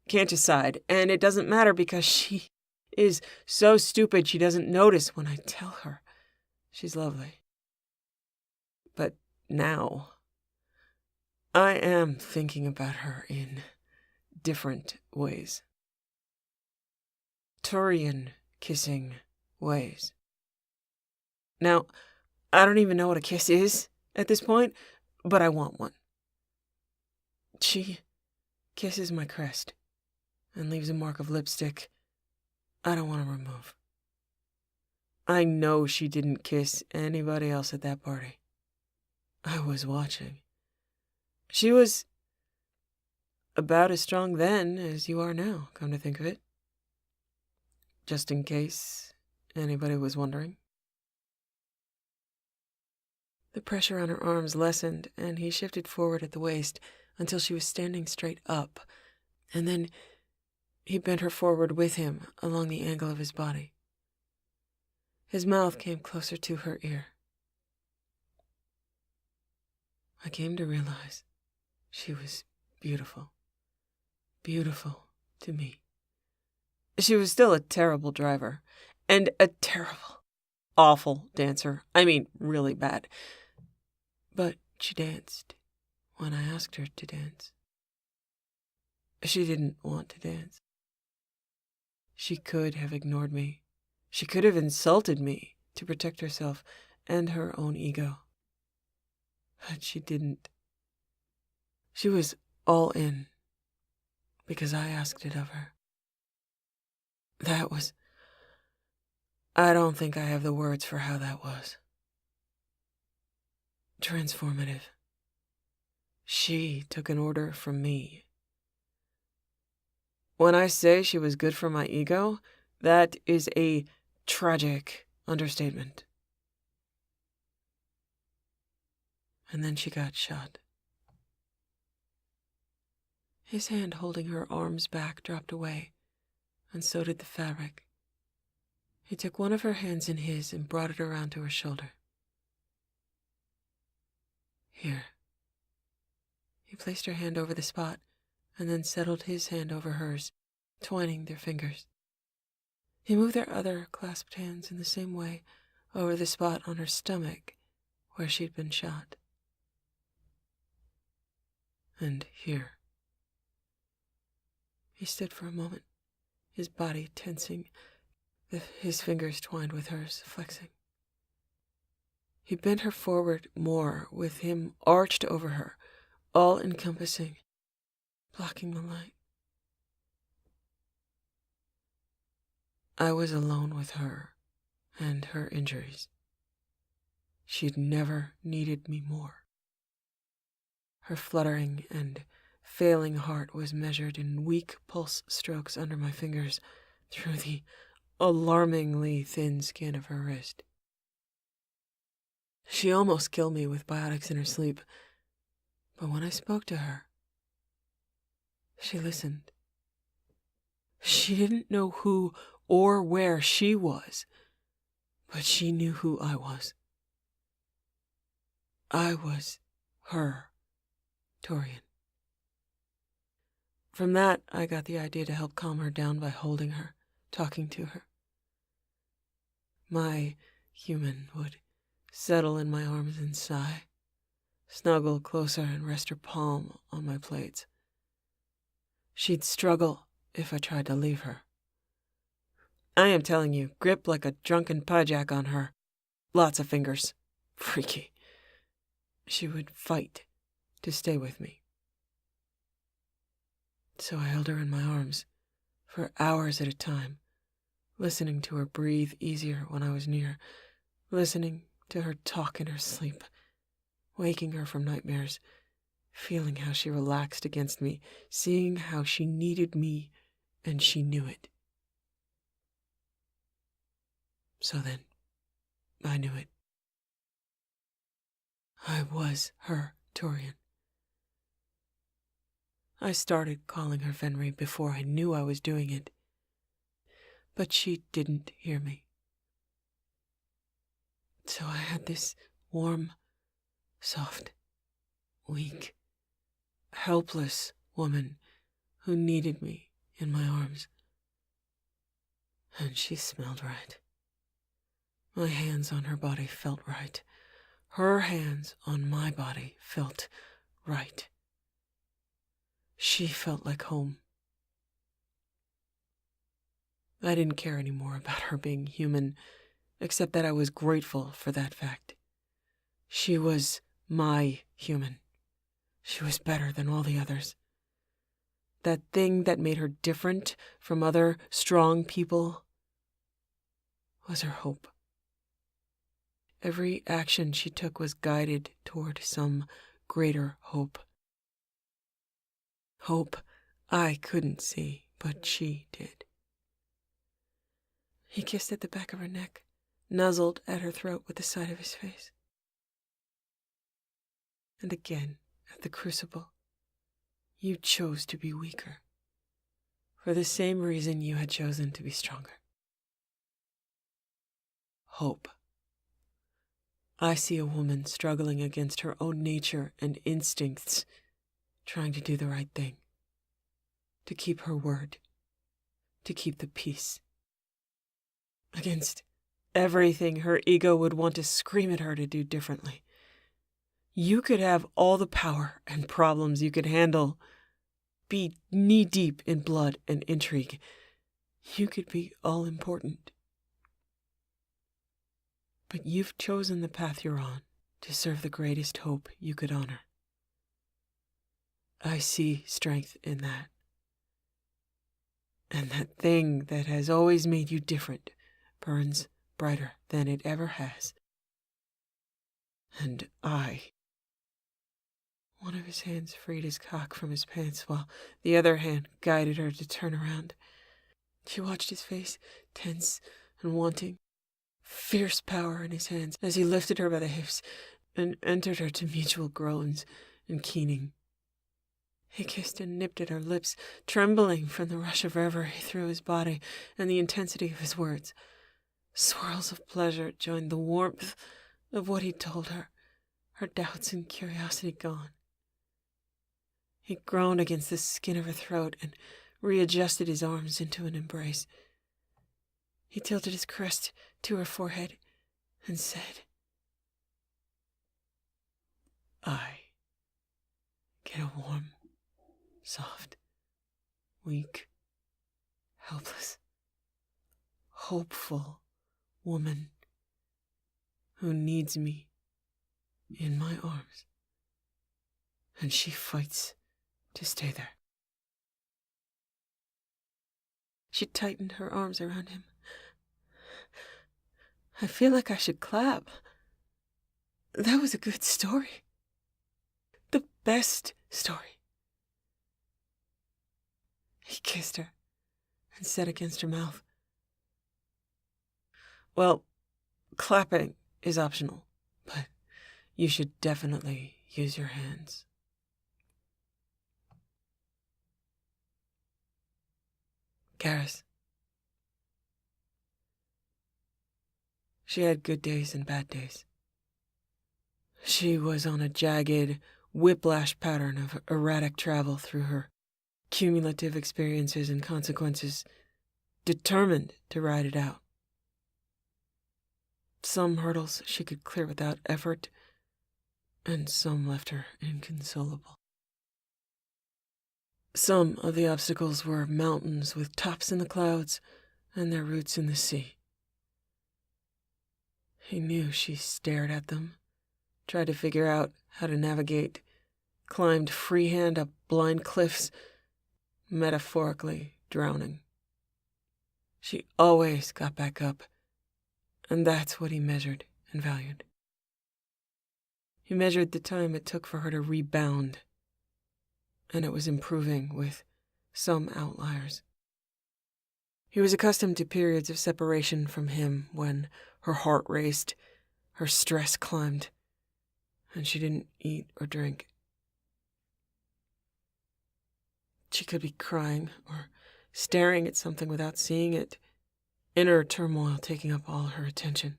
Can't decide, and it doesn't matter because she is so stupid she doesn't notice when I tell her. She's lovely. But now, I am thinking about her in different ways. Turian kissing ways. Now, I don't even know what a kiss is at this point, but I want one. She kisses my crest and leaves a mark of lipstick I don't want to remove. I know she didn't kiss anybody else at that party. I was watching. She was about as strong then as you are now, come to think of it. Just in case anybody was wondering. The pressure on her arms lessened, and he shifted forward at the waist until she was standing straight up, and then he bent her forward with him along the angle of his body. His mouth came closer to her ear. I came to realize she was beautiful. Beautiful to me. She was still a terrible driver, and a terrible, awful dancer. I mean, really bad. But she danced when I asked her to dance. She didn't want to dance. She could have ignored me. She could have insulted me to protect herself and her own ego. But she didn't. She was all in because I asked it of her. That was... I don't think I have the words for how that was. Transformative. She took an order from me. When I say she was good for my ego, that is a tragic understatement. And then she got shot. His hand holding her arms back dropped away, and so did the fabric. He took one of her hands in his and brought it around to her shoulder. Here. He placed her hand over the spot, and then settled his hand over hers, twining their fingers. He moved their other clasped hands in the same way over the spot on her stomach where she'd been shot. And here. He stood for a moment, his body tensing, his fingers twined with hers, flexing. He bent her forward more, with him arched over her, all-encompassing, blocking the light. I was alone with her and her injuries. She'd never needed me more. Her fluttering and failing heart was measured in weak pulse strokes under my fingers through the alarmingly thin skin of her wrist. She almost killed me with biotics in her sleep, but when I spoke to her, she listened. She didn't know who or where she was, but she knew who I was. I was her Torian. From that, I got the idea to help calm her down by holding her, talking to her. My human would settle in my arms and sigh, snuggle closer and rest her palm on my plates. She'd struggle if I tried to leave her. I am telling you, grip like a drunken piejack on her. Lots of fingers. Freaky. She would fight to stay with me. So I held her in my arms for hours at a time, listening to her breathe easier when I was near, listening to her talk in her sleep, waking her from nightmares, feeling how she relaxed against me, seeing how she needed me, and she knew it. So then, I knew it. I was her Torian. I started calling her Venri before I knew I was doing it, but she didn't hear me. So I had this warm, soft, weak, helpless woman who needed me in my arms. And she smelled right. My hands on her body felt right. Her hands on my body felt right. She felt like home. I didn't care anymore about her being human, except that I was grateful for that fact. She was my human. She was better than all the others. That thing that made her different from other strong people was her hope. Every action she took was guided toward some greater hope. Hope I couldn't see, but she did. He kissed at the back of her neck, nuzzled at her throat with the side of his face. And again, at the crucible, you chose to be weaker, for the same reason you had chosen to be stronger. Hope. I see a woman struggling against her own nature and instincts, trying to do the right thing, to keep her word, to keep the peace. Against everything her ego would want to scream at her to do differently. You could have all the power and problems you could handle, be knee-deep in blood and intrigue. You could be all-important. But you've chosen the path you're on to serve the greatest hope you could honor. I see strength in that. And that thing that has always made you different burns brighter than it ever has. And One of his hands freed his cock from his pants while the other hand guided her to turn around. She watched his face, tense and wanting, fierce power in his hands as he lifted her by the hips and entered her to mutual groans and keening. He kissed and nipped at her lips, trembling from the rush of reverie through his body and the intensity of his words. Swirls of pleasure joined the warmth of what he told her, her doubts and curiosity gone. He groaned against the skin of her throat and readjusted his arms into an embrace. He tilted his crest to her forehead and said, I get a warm, soft, weak, helpless, hopeful woman who needs me in my arms, and she fights to stay there. She tightened her arms around him, I feel like I should clap. That was a good story. The best story. He kissed her and said against her mouth, "Well, clapping is optional, but you should definitely use your hands." Garrus. She had good days and bad days. She was on a jagged, whiplash pattern of erratic travel through her cumulative experiences and consequences, determined to ride it out. Some hurdles she could clear without effort, and some left her inconsolable. Some of the obstacles were mountains with tops in the clouds and their roots in the sea. He knew she stared at them, tried to figure out how to navigate, climbed freehand up blind cliffs, metaphorically drowning. She always got back up, and that's what he measured and valued. He measured the time it took for her to rebound, and it was improving with some outliers. He was accustomed to periods of separation from him when her heart raced, her stress climbed, and she didn't eat or drink. She could be crying or staring at something without seeing it, inner turmoil taking up all her attention.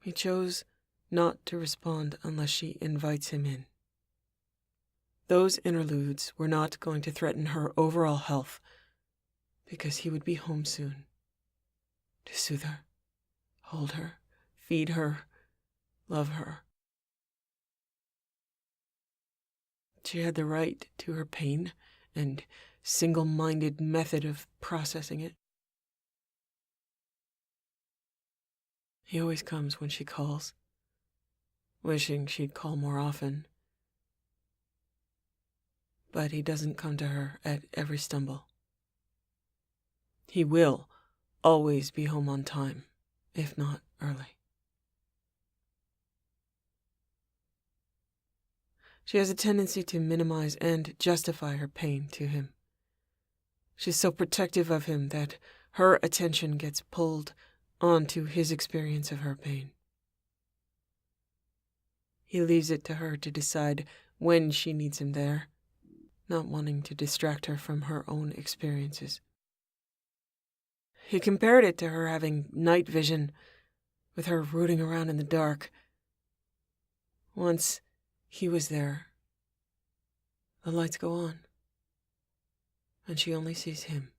He chose not to respond unless she invites him in. Those interludes were not going to threaten her overall health, because he would be home soon to soothe her, hold her, feed her, love her. She had the right to her pain and single-minded method of processing it. He always comes when she calls, wishing she'd call more often. But he doesn't come to her at every stumble. He will always be home on time, if not early. She has a tendency to minimize and justify her pain to him. She's so protective of him that her attention gets pulled onto his experience of her pain. He leaves it to her to decide when she needs him there, not wanting to distract her from her own experiences. He compared it to her having night vision, with her rooting around in the dark. Once he was there, the lights go on, and she only sees him.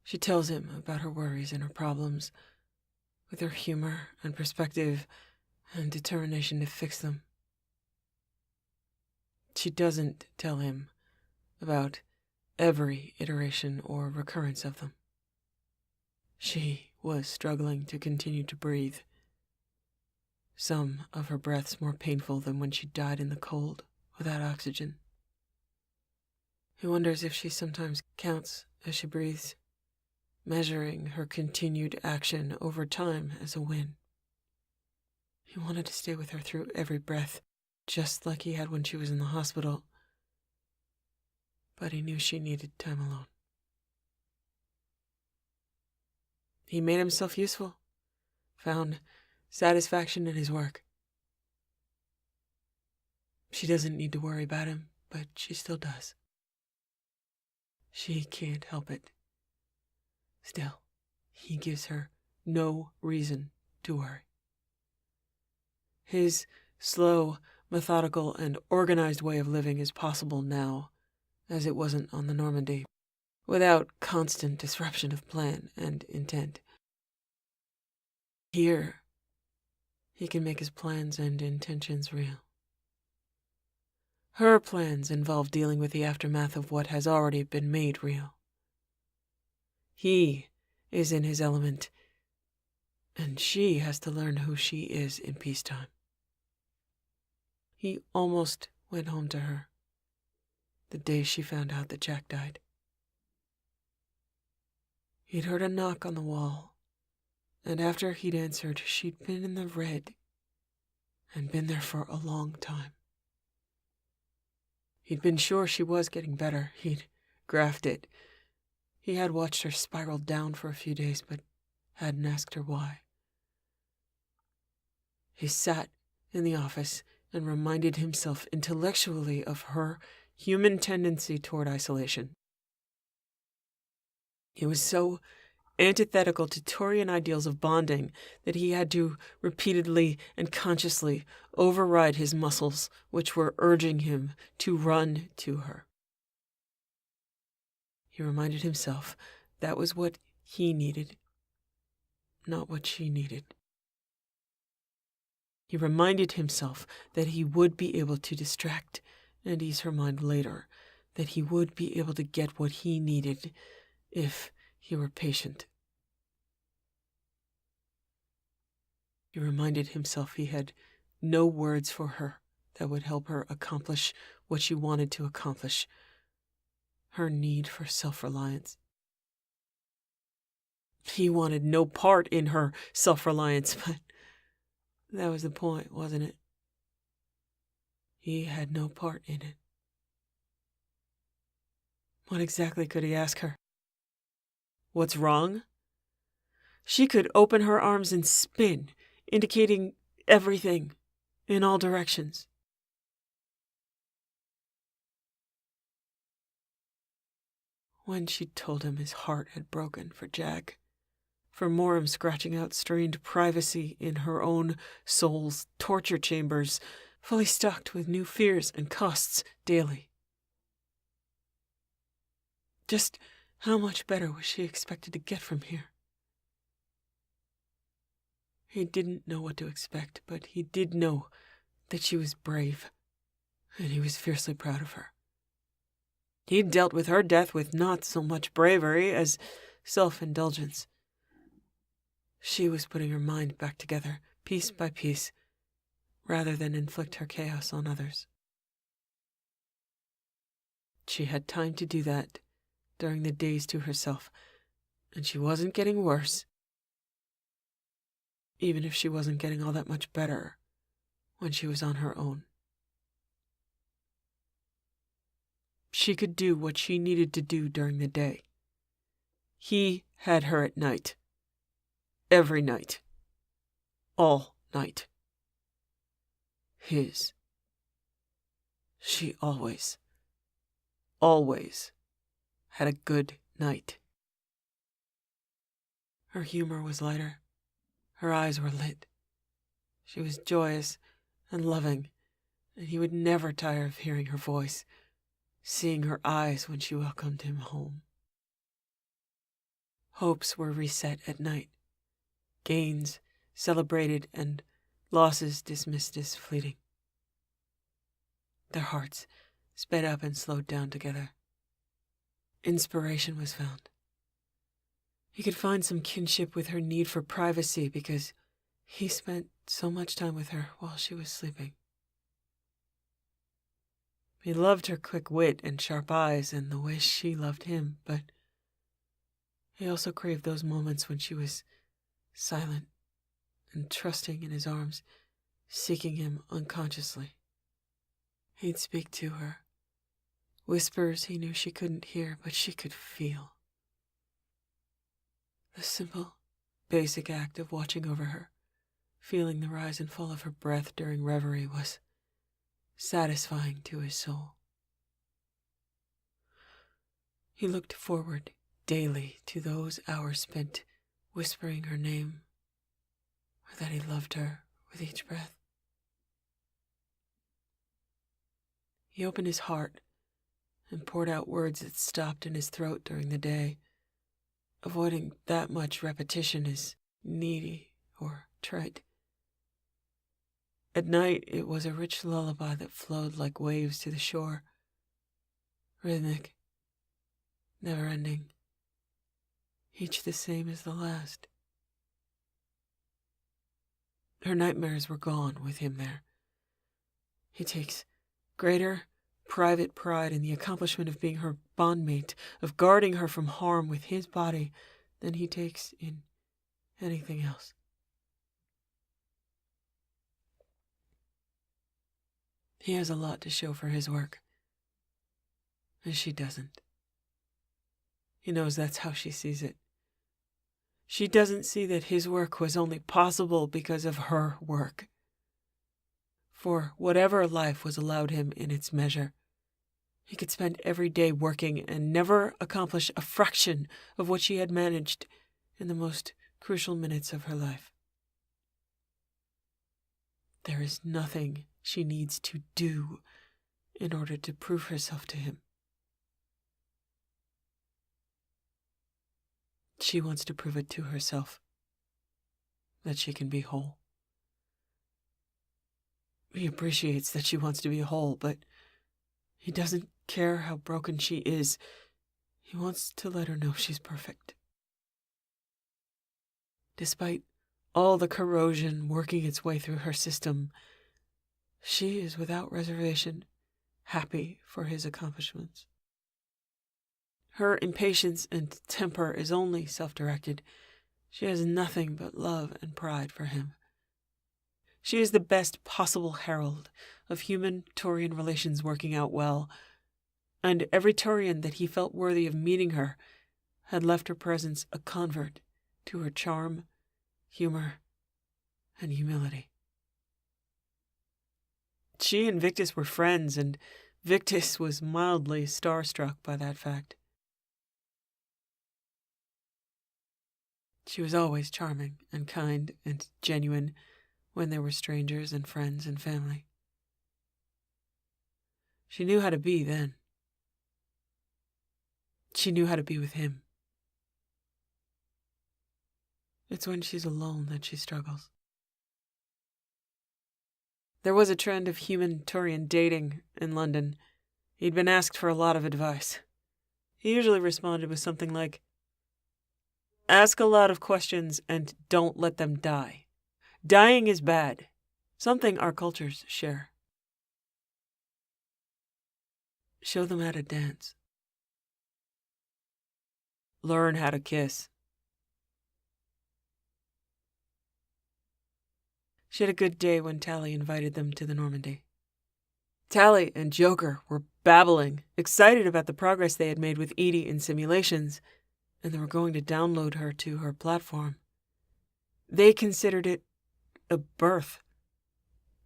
She tells him about her worries and her problems, with her humor and perspective and determination to fix them. She doesn't tell him about every iteration or recurrence of them. She was struggling to continue to breathe, some of her breaths more painful than when she died in the cold without oxygen. He wonders if she sometimes counts as she breathes, measuring her continued action over time as a win. He wanted to stay with her through every breath, just like he had when she was in the hospital, but he knew she needed time alone. He made himself useful, found satisfaction in his work. She doesn't need to worry about him, but she still does. She can't help it. Still, he gives her no reason to worry. His slow, methodical, and organized way of living is possible now, as it wasn't on the Normandy, without constant disruption of plan and intent. Here, he can make his plans and intentions real. Her plans involve dealing with the aftermath of what has already been made real. He is in his element, and she has to learn who she is in peacetime. He almost went home to her the day she found out that Jack died. He'd heard a knock on the wall, and after he'd answered, she'd been in the red and been there for a long time. He'd been sure she was getting better. He'd graphed it. He had watched her spiral down for a few days, but hadn't asked her why. He sat in the office and reminded himself intellectually of her human tendency toward isolation. It was so antithetical to Taurian ideals of bonding that he had to repeatedly and consciously override his muscles, which were urging him to run to her. He reminded himself that was what he needed, not what she needed. He reminded himself that he would be able to distract and ease her mind later, that he would be able to get what he needed if he were patient. He reminded himself he had no words for her that would help her accomplish what she wanted to accomplish, her need for self-reliance. He wanted no part in her self-reliance, but that was the point, wasn't it? He had no part in it. What exactly could he ask her? What's wrong? She could open her arms and spin, indicating everything in all directions. When she told him his heart had broken for Jack, for Moram scratching out strained privacy in her own soul's torture chambers, fully stocked with new fears and costs daily. Just how much better was she expected to get from here? He didn't know what to expect, but he did know that she was brave, and he was fiercely proud of her. He'd dealt with her death with not so much bravery as self-indulgence. She was putting her mind back together, piece by piece, rather than inflict her chaos on others. She had time to do that during the days to herself, and she wasn't getting worse, even if she wasn't getting all that much better when she was on her own. She could do what she needed to do during the day. He had her at night. Every night. All night. His. She always had a good night. Her humor was lighter. Her eyes were lit. She was joyous and loving, and he would never tire of hearing her voice, seeing her eyes when she welcomed him home. Hopes were reset at night, gains celebrated and losses dismissed as fleeting. Their hearts sped up and slowed down together. Inspiration was found. He could find some kinship with her need for privacy because he spent so much time with her while she was sleeping. He loved her quick wit and sharp eyes and the way she loved him, but he also craved those moments when she was silent and trusting in his arms, seeking him unconsciously. He'd speak to her, whispers he knew she couldn't hear, but she could feel. The simple, basic act of watching over her, feeling the rise and fall of her breath during reverie, was satisfying to his soul. He looked forward daily to those hours spent whispering her name, or that he loved her with each breath. He opened his heart and poured out words that stopped in his throat during the day, avoiding that much repetition as needy or trite. At night, it was a rich lullaby that flowed like waves to the shore, rhythmic, never-ending, each the same as the last. Her nightmares were gone with him there. He takes greater private pride in the accomplishment of being her bondmate, of guarding her from harm with his body, than he takes in anything else. He has a lot to show for his work, and she doesn't. He knows that's how she sees it. She doesn't see that his work was only possible because of her work. For whatever life was allowed him in its measure, he could spend every day working and never accomplish a fraction of what she had managed in the most crucial minutes of her life. There is nothing she needs to do in order to prove herself to him. She wants to prove it to herself, that she can be whole. He appreciates that she wants to be whole, but he doesn't care how broken she is. He wants to let her know she's perfect. Despite all the corrosion working its way through her system, she is without reservation happy for his accomplishments. Her impatience and temper is only self-directed. She has nothing but love and pride for him. She is the best possible herald of human-Taurian relations working out well, and every Taurian that he felt worthy of meeting her had left her presence a convert to her charm, humor, and humility. She and Victus were friends, and Victus was mildly starstruck by that fact. She was always charming and kind and genuine when there were strangers and friends and family. She knew how to be then. She knew how to be with him. It's when she's alone that she struggles. There was a trend of human-Taurian dating in London. He'd been asked for a lot of advice. He usually responded with something like, "Ask a lot of questions and don't let them die. Dying is bad, something our cultures share. Show them how to dance. Learn how to kiss." She had a good day when Tally invited them to the Normandy. Tally and Joker were babbling, excited about the progress they had made with Edie in simulations, and they were going to download her to her platform. They considered it a birth.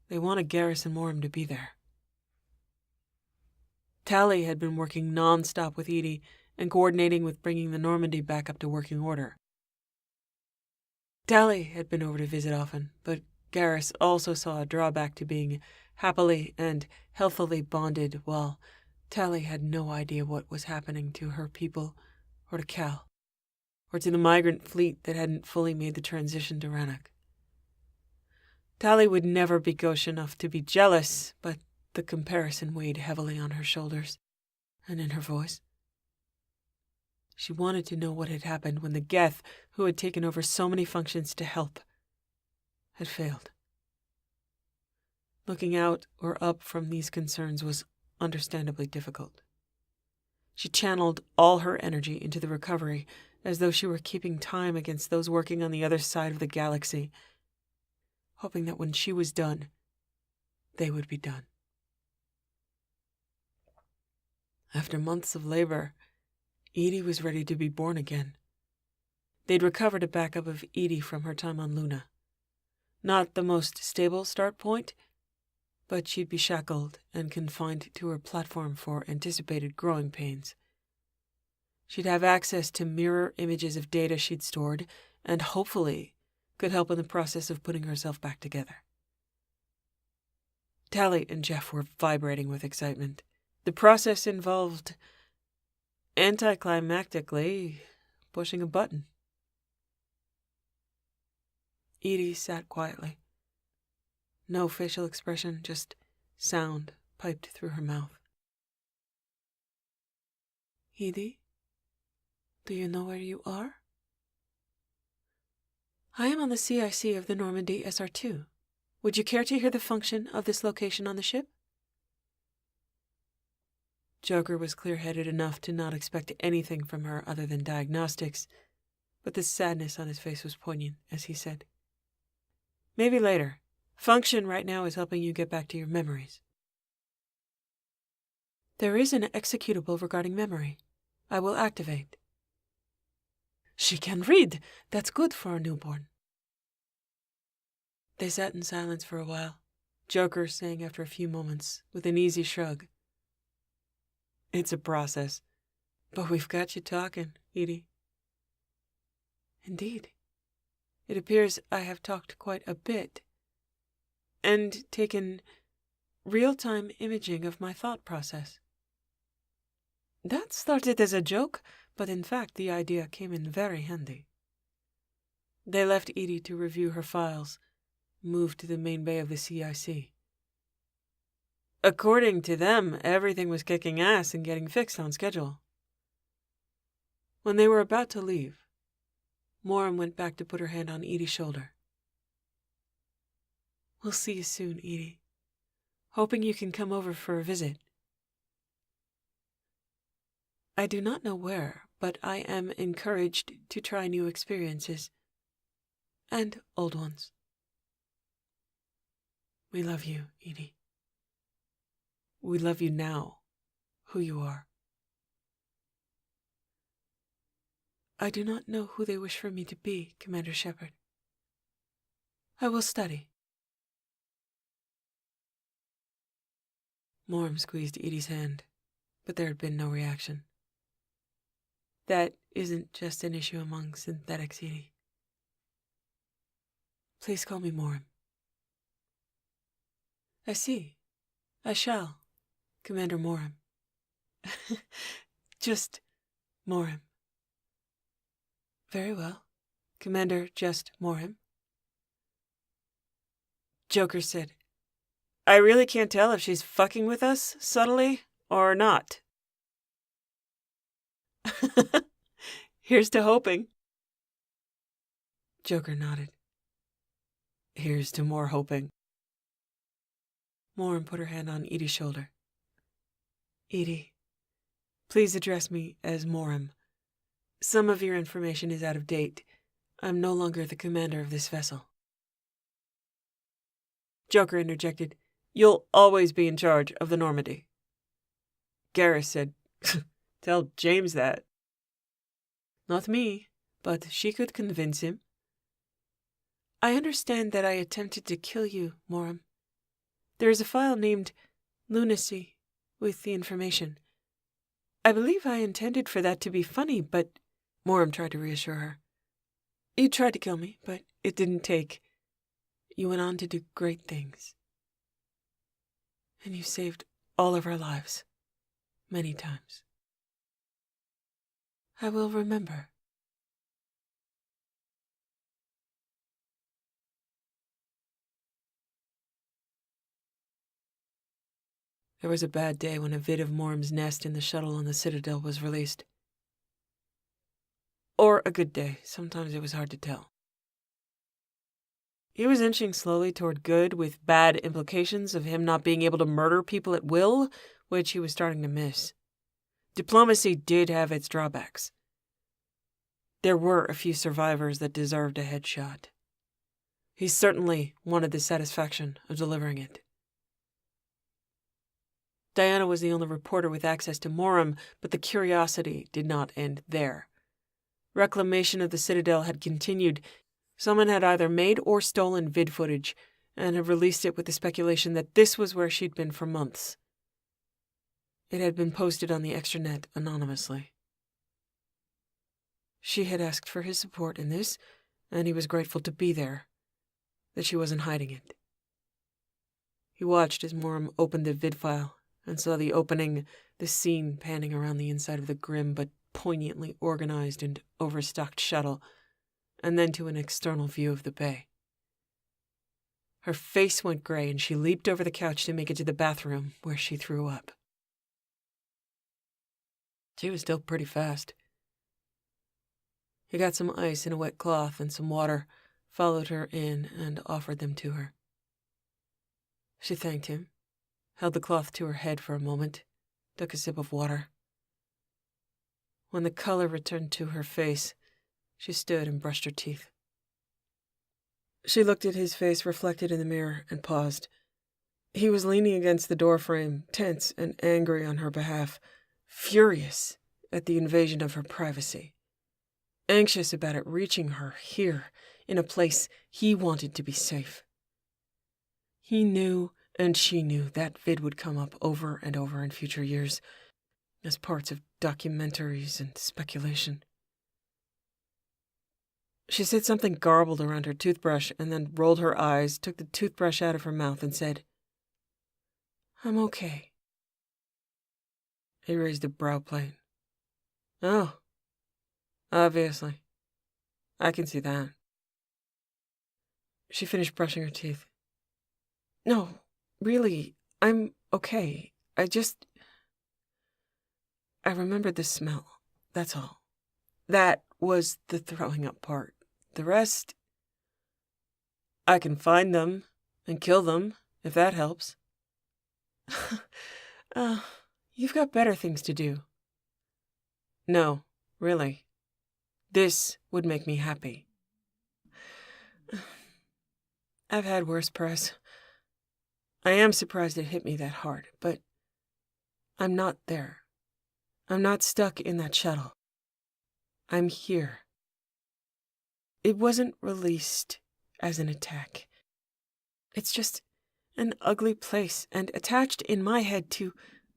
They wanted Garrus and Morim to be there. Tally had been working non-stop with Edie and coordinating with bringing the Normandy back up to working order. Tally had been over to visit often, but Garrus also saw a drawback to being happily and healthily bonded, while Tally had no idea what was happening to her people, or to Cal, or to the migrant fleet that hadn't fully made the transition to Rannoch. Tally would never be gauche enough to be jealous, but the comparison weighed heavily on her shoulders and in her voice. She wanted to know what had happened when the Geth, who had taken over so many functions to help, had failed. Looking out or up from these concerns was understandably difficult. She channeled all her energy into the recovery, as though she were keeping time against those working on the other side of the galaxy, hoping that when she was done, they would be done. After months of labor, Edie was ready to be born again. They'd recovered a backup of Edie from her time on Luna. Not the most stable start point, but she'd be shackled and confined to her platform for anticipated growing pains. She'd have access to mirror images of data she'd stored, and hopefully could help in the process of putting herself back together. Tally and Jeff were vibrating with excitement. The process involved, anticlimactically, pushing a button. Edie sat quietly. No facial expression, just sound piped through her mouth. "Edie, do you know where you are?" "I am on the CIC of the Normandy SR2. Would you care to hear the function of this location on the ship?" Joker was clear-headed enough to not expect anything from her other than diagnostics, but the sadness on his face was poignant as he said, "Maybe later. Function right now is helping you get back to your memories." "There is an executable regarding memory. I will activate." "She can read. That's good for a newborn." They sat in silence for a while, Joker saying after a few moments, with an easy shrug, "It's a process, but we've got you talking, Edie." "Indeed. It appears I have talked quite a bit, and taken real-time imaging of my thought process." "That started as a joke, but in fact the idea came in very handy." They left Edie to review her files, moved to the main bay of the CIC. According to them, everything was kicking ass and getting fixed on schedule. When they were about to leave, Moram went back to put her hand on Edie's shoulder. "We'll see you soon, Edie. Hoping you can come over for a visit. I do not know where, but I am encouraged to try new experiences. And old ones. We love you, Edie. We love you now, who you are." "I do not know who they wish for me to be, Commander Shepard. I will study." Moram squeezed Edie's hand, but there had been no reaction. "That isn't just an issue among synthetics, Edie. Please call me Moram." "I see. I shall, Commander Moram." "Just Moram." "Very well, Commander just Moram." Joker said, "I really can't tell if she's fucking with us, subtly, or not." "Here's to hoping." Joker nodded. "Here's to more hoping." Moram put her hand on Edie's shoulder. "Edie, please address me as Moram. Some of your information is out of date. I'm no longer the commander of this vessel." Joker interjected, "You'll always be in charge of the Normandy." Garrus said, "Tell James that." "Not me, but she could convince him." "I understand that I attempted to kill you, Moram. There is a file named Lunacy with the information. I believe I intended for that to be funny, but—" Moram tried to reassure her. "You tried to kill me, but it didn't take. You went on to do great things. And you saved all of our lives, many times. I will remember." There was a bad day when a vid of Moram's nest in the shuttle on the Citadel was released. Or a good day. Sometimes it was hard to tell. He was inching slowly toward good, with bad implications of him not being able to murder people at will, which he was starting to miss. Diplomacy did have its drawbacks. There were a few survivors that deserved a headshot. He certainly wanted the satisfaction of delivering it. Diana was the only reporter with access to Moram, but the curiosity did not end there. Reclamation of the Citadel had continued. Someone had either made or stolen vid footage, and had released it with the speculation that this was where she'd been for months. It had been posted on the extranet anonymously. She had asked for his support in this, and he was grateful to be there, that she wasn't hiding it. He watched as Moram opened the vid file and saw the opening, the scene panning around the inside of the grim but poignantly organized and overstocked shuttle, and then to an external view of the bay. Her face went gray, and she leaped over the couch to make it to the bathroom, where she threw up. She was still pretty fast. He got some ice and a wet cloth and some water, followed her in, and offered them to her. She thanked him, held the cloth to her head for a moment, took a sip of water. When the color returned to her face, She stood and brushed her teeth. She looked at his face reflected in the mirror and paused. He was leaning against the doorframe, tense and angry on her behalf, furious at the invasion of her privacy, anxious about it reaching her here, in a place he wanted to be safe. He knew, and she knew, that vid would come up over and over in future years, as parts of documentaries and speculation. She said something garbled around her toothbrush and then rolled her eyes, took the toothbrush out of her mouth and said, "I'm okay." He raised a brow plane. "Oh, obviously. I can see that." She finished brushing her teeth. "No, really, I'm okay. I remembered the smell, that's all. That was the throwing up part. The rest, I can find them and kill them, if that helps." You've got better things to do." "No, really. This would make me happy." "I've had worse press. I am surprised it hit me that hard, but I'm not there. I'm not stuck in that shuttle. I'm here. It wasn't released as an attack. It's just an ugly place, and attached in my head to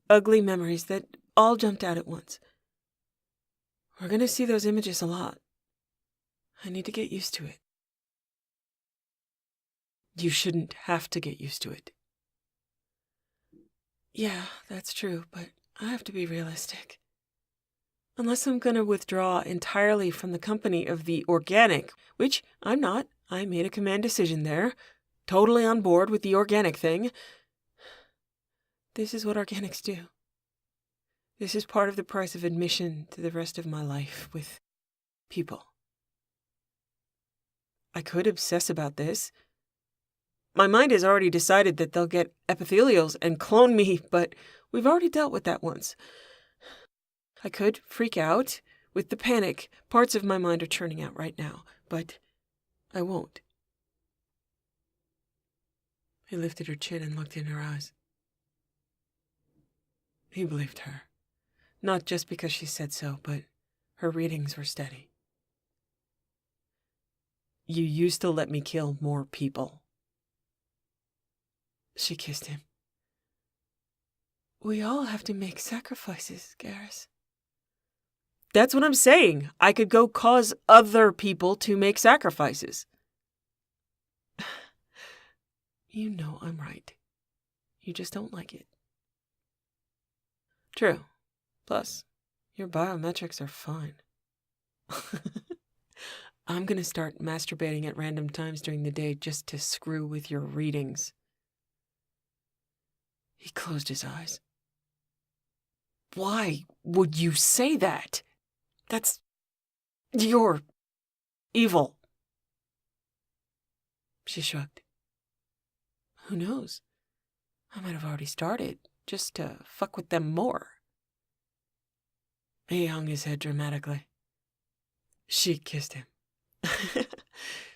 ugly memories that all jumped out at once. We're going to see those images a lot. I need to get used to it." "You shouldn't have to get used to it." "Yeah, that's true, but I have to be realistic. Unless I'm going to withdraw entirely from the company of the organic, which I'm not. I made a command decision there. Totally on board with the organic thing. This is what organics do. This is part of the price of admission to the rest of my life with people. I could obsess about this. My mind has already decided that they'll get epithelials and clone me, but we've already dealt with that once. I could freak out with the panic parts of my mind are churning out right now, but I won't." He lifted her chin and looked in her eyes. He believed her, not just because she said so, but her readings were steady. "You used to let me kill more people." She kissed him. "We all have to make sacrifices, Garrus." "That's what I'm saying. I could go cause other people to make sacrifices." "You know I'm right. You just don't like it." "True. Plus, your biometrics are fine." "I'm gonna start masturbating at random times during the day just to screw with your readings." He closed his eyes. "Why would you say that? You're evil." She shrugged. "Who knows? I might have already started, just to fuck with them more." He hung his head dramatically. She kissed him.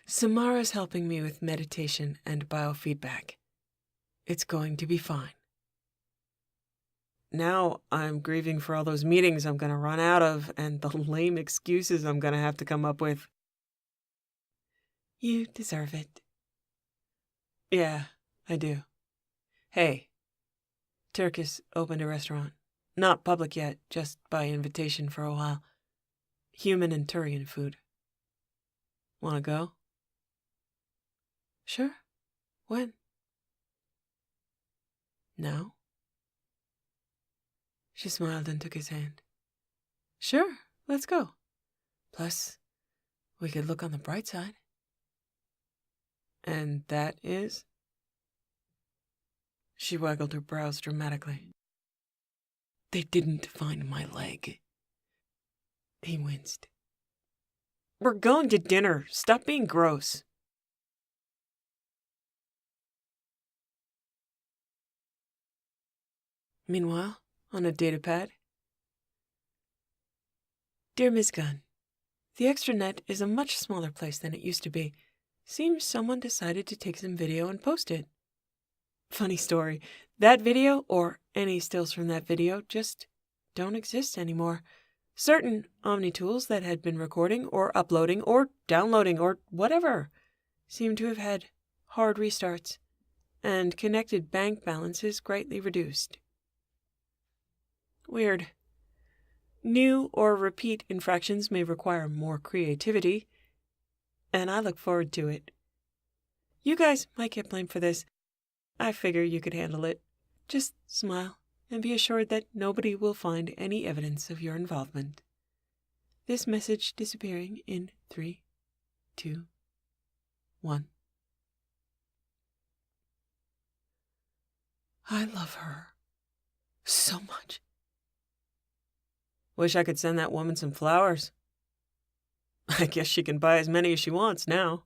"Samara's helping me with meditation and biofeedback. It's going to be fine. Now I'm grieving for all those meetings I'm going to run out of and the lame excuses I'm going to have to come up with." "You deserve it." "Yeah, I do. Hey, Turkis opened a restaurant. Not public yet, just by invitation for a while. Human and Turian food. Want to go?" "Sure. When?" "Now?" She smiled and took his hand. "Sure, let's go. Plus, we could look on the bright side." "And that is?" She waggled her brows dramatically. "They didn't find my leg." He winced. "We're going to dinner. Stop being gross." Meanwhile, on a datapad. "Dear Ms. Gunn, The extranet is a much smaller place than it used to be. Seems someone decided to take some video and post it. Funny story, that video, or any stills from that video, just don't exist anymore. Certain Omni tools that had been recording or uploading or downloading or whatever seem to have had hard restarts, and connected bank balances greatly reduced. Weird. New or repeat infractions may require more creativity, and I look forward to it. You guys might get blamed for this. I figure you could handle it. Just smile and be assured that nobody will find any evidence of your involvement. This message disappearing in 3, 2, 1. I love her so much. Wish I could send that woman some flowers. I guess she can buy as many as she wants now.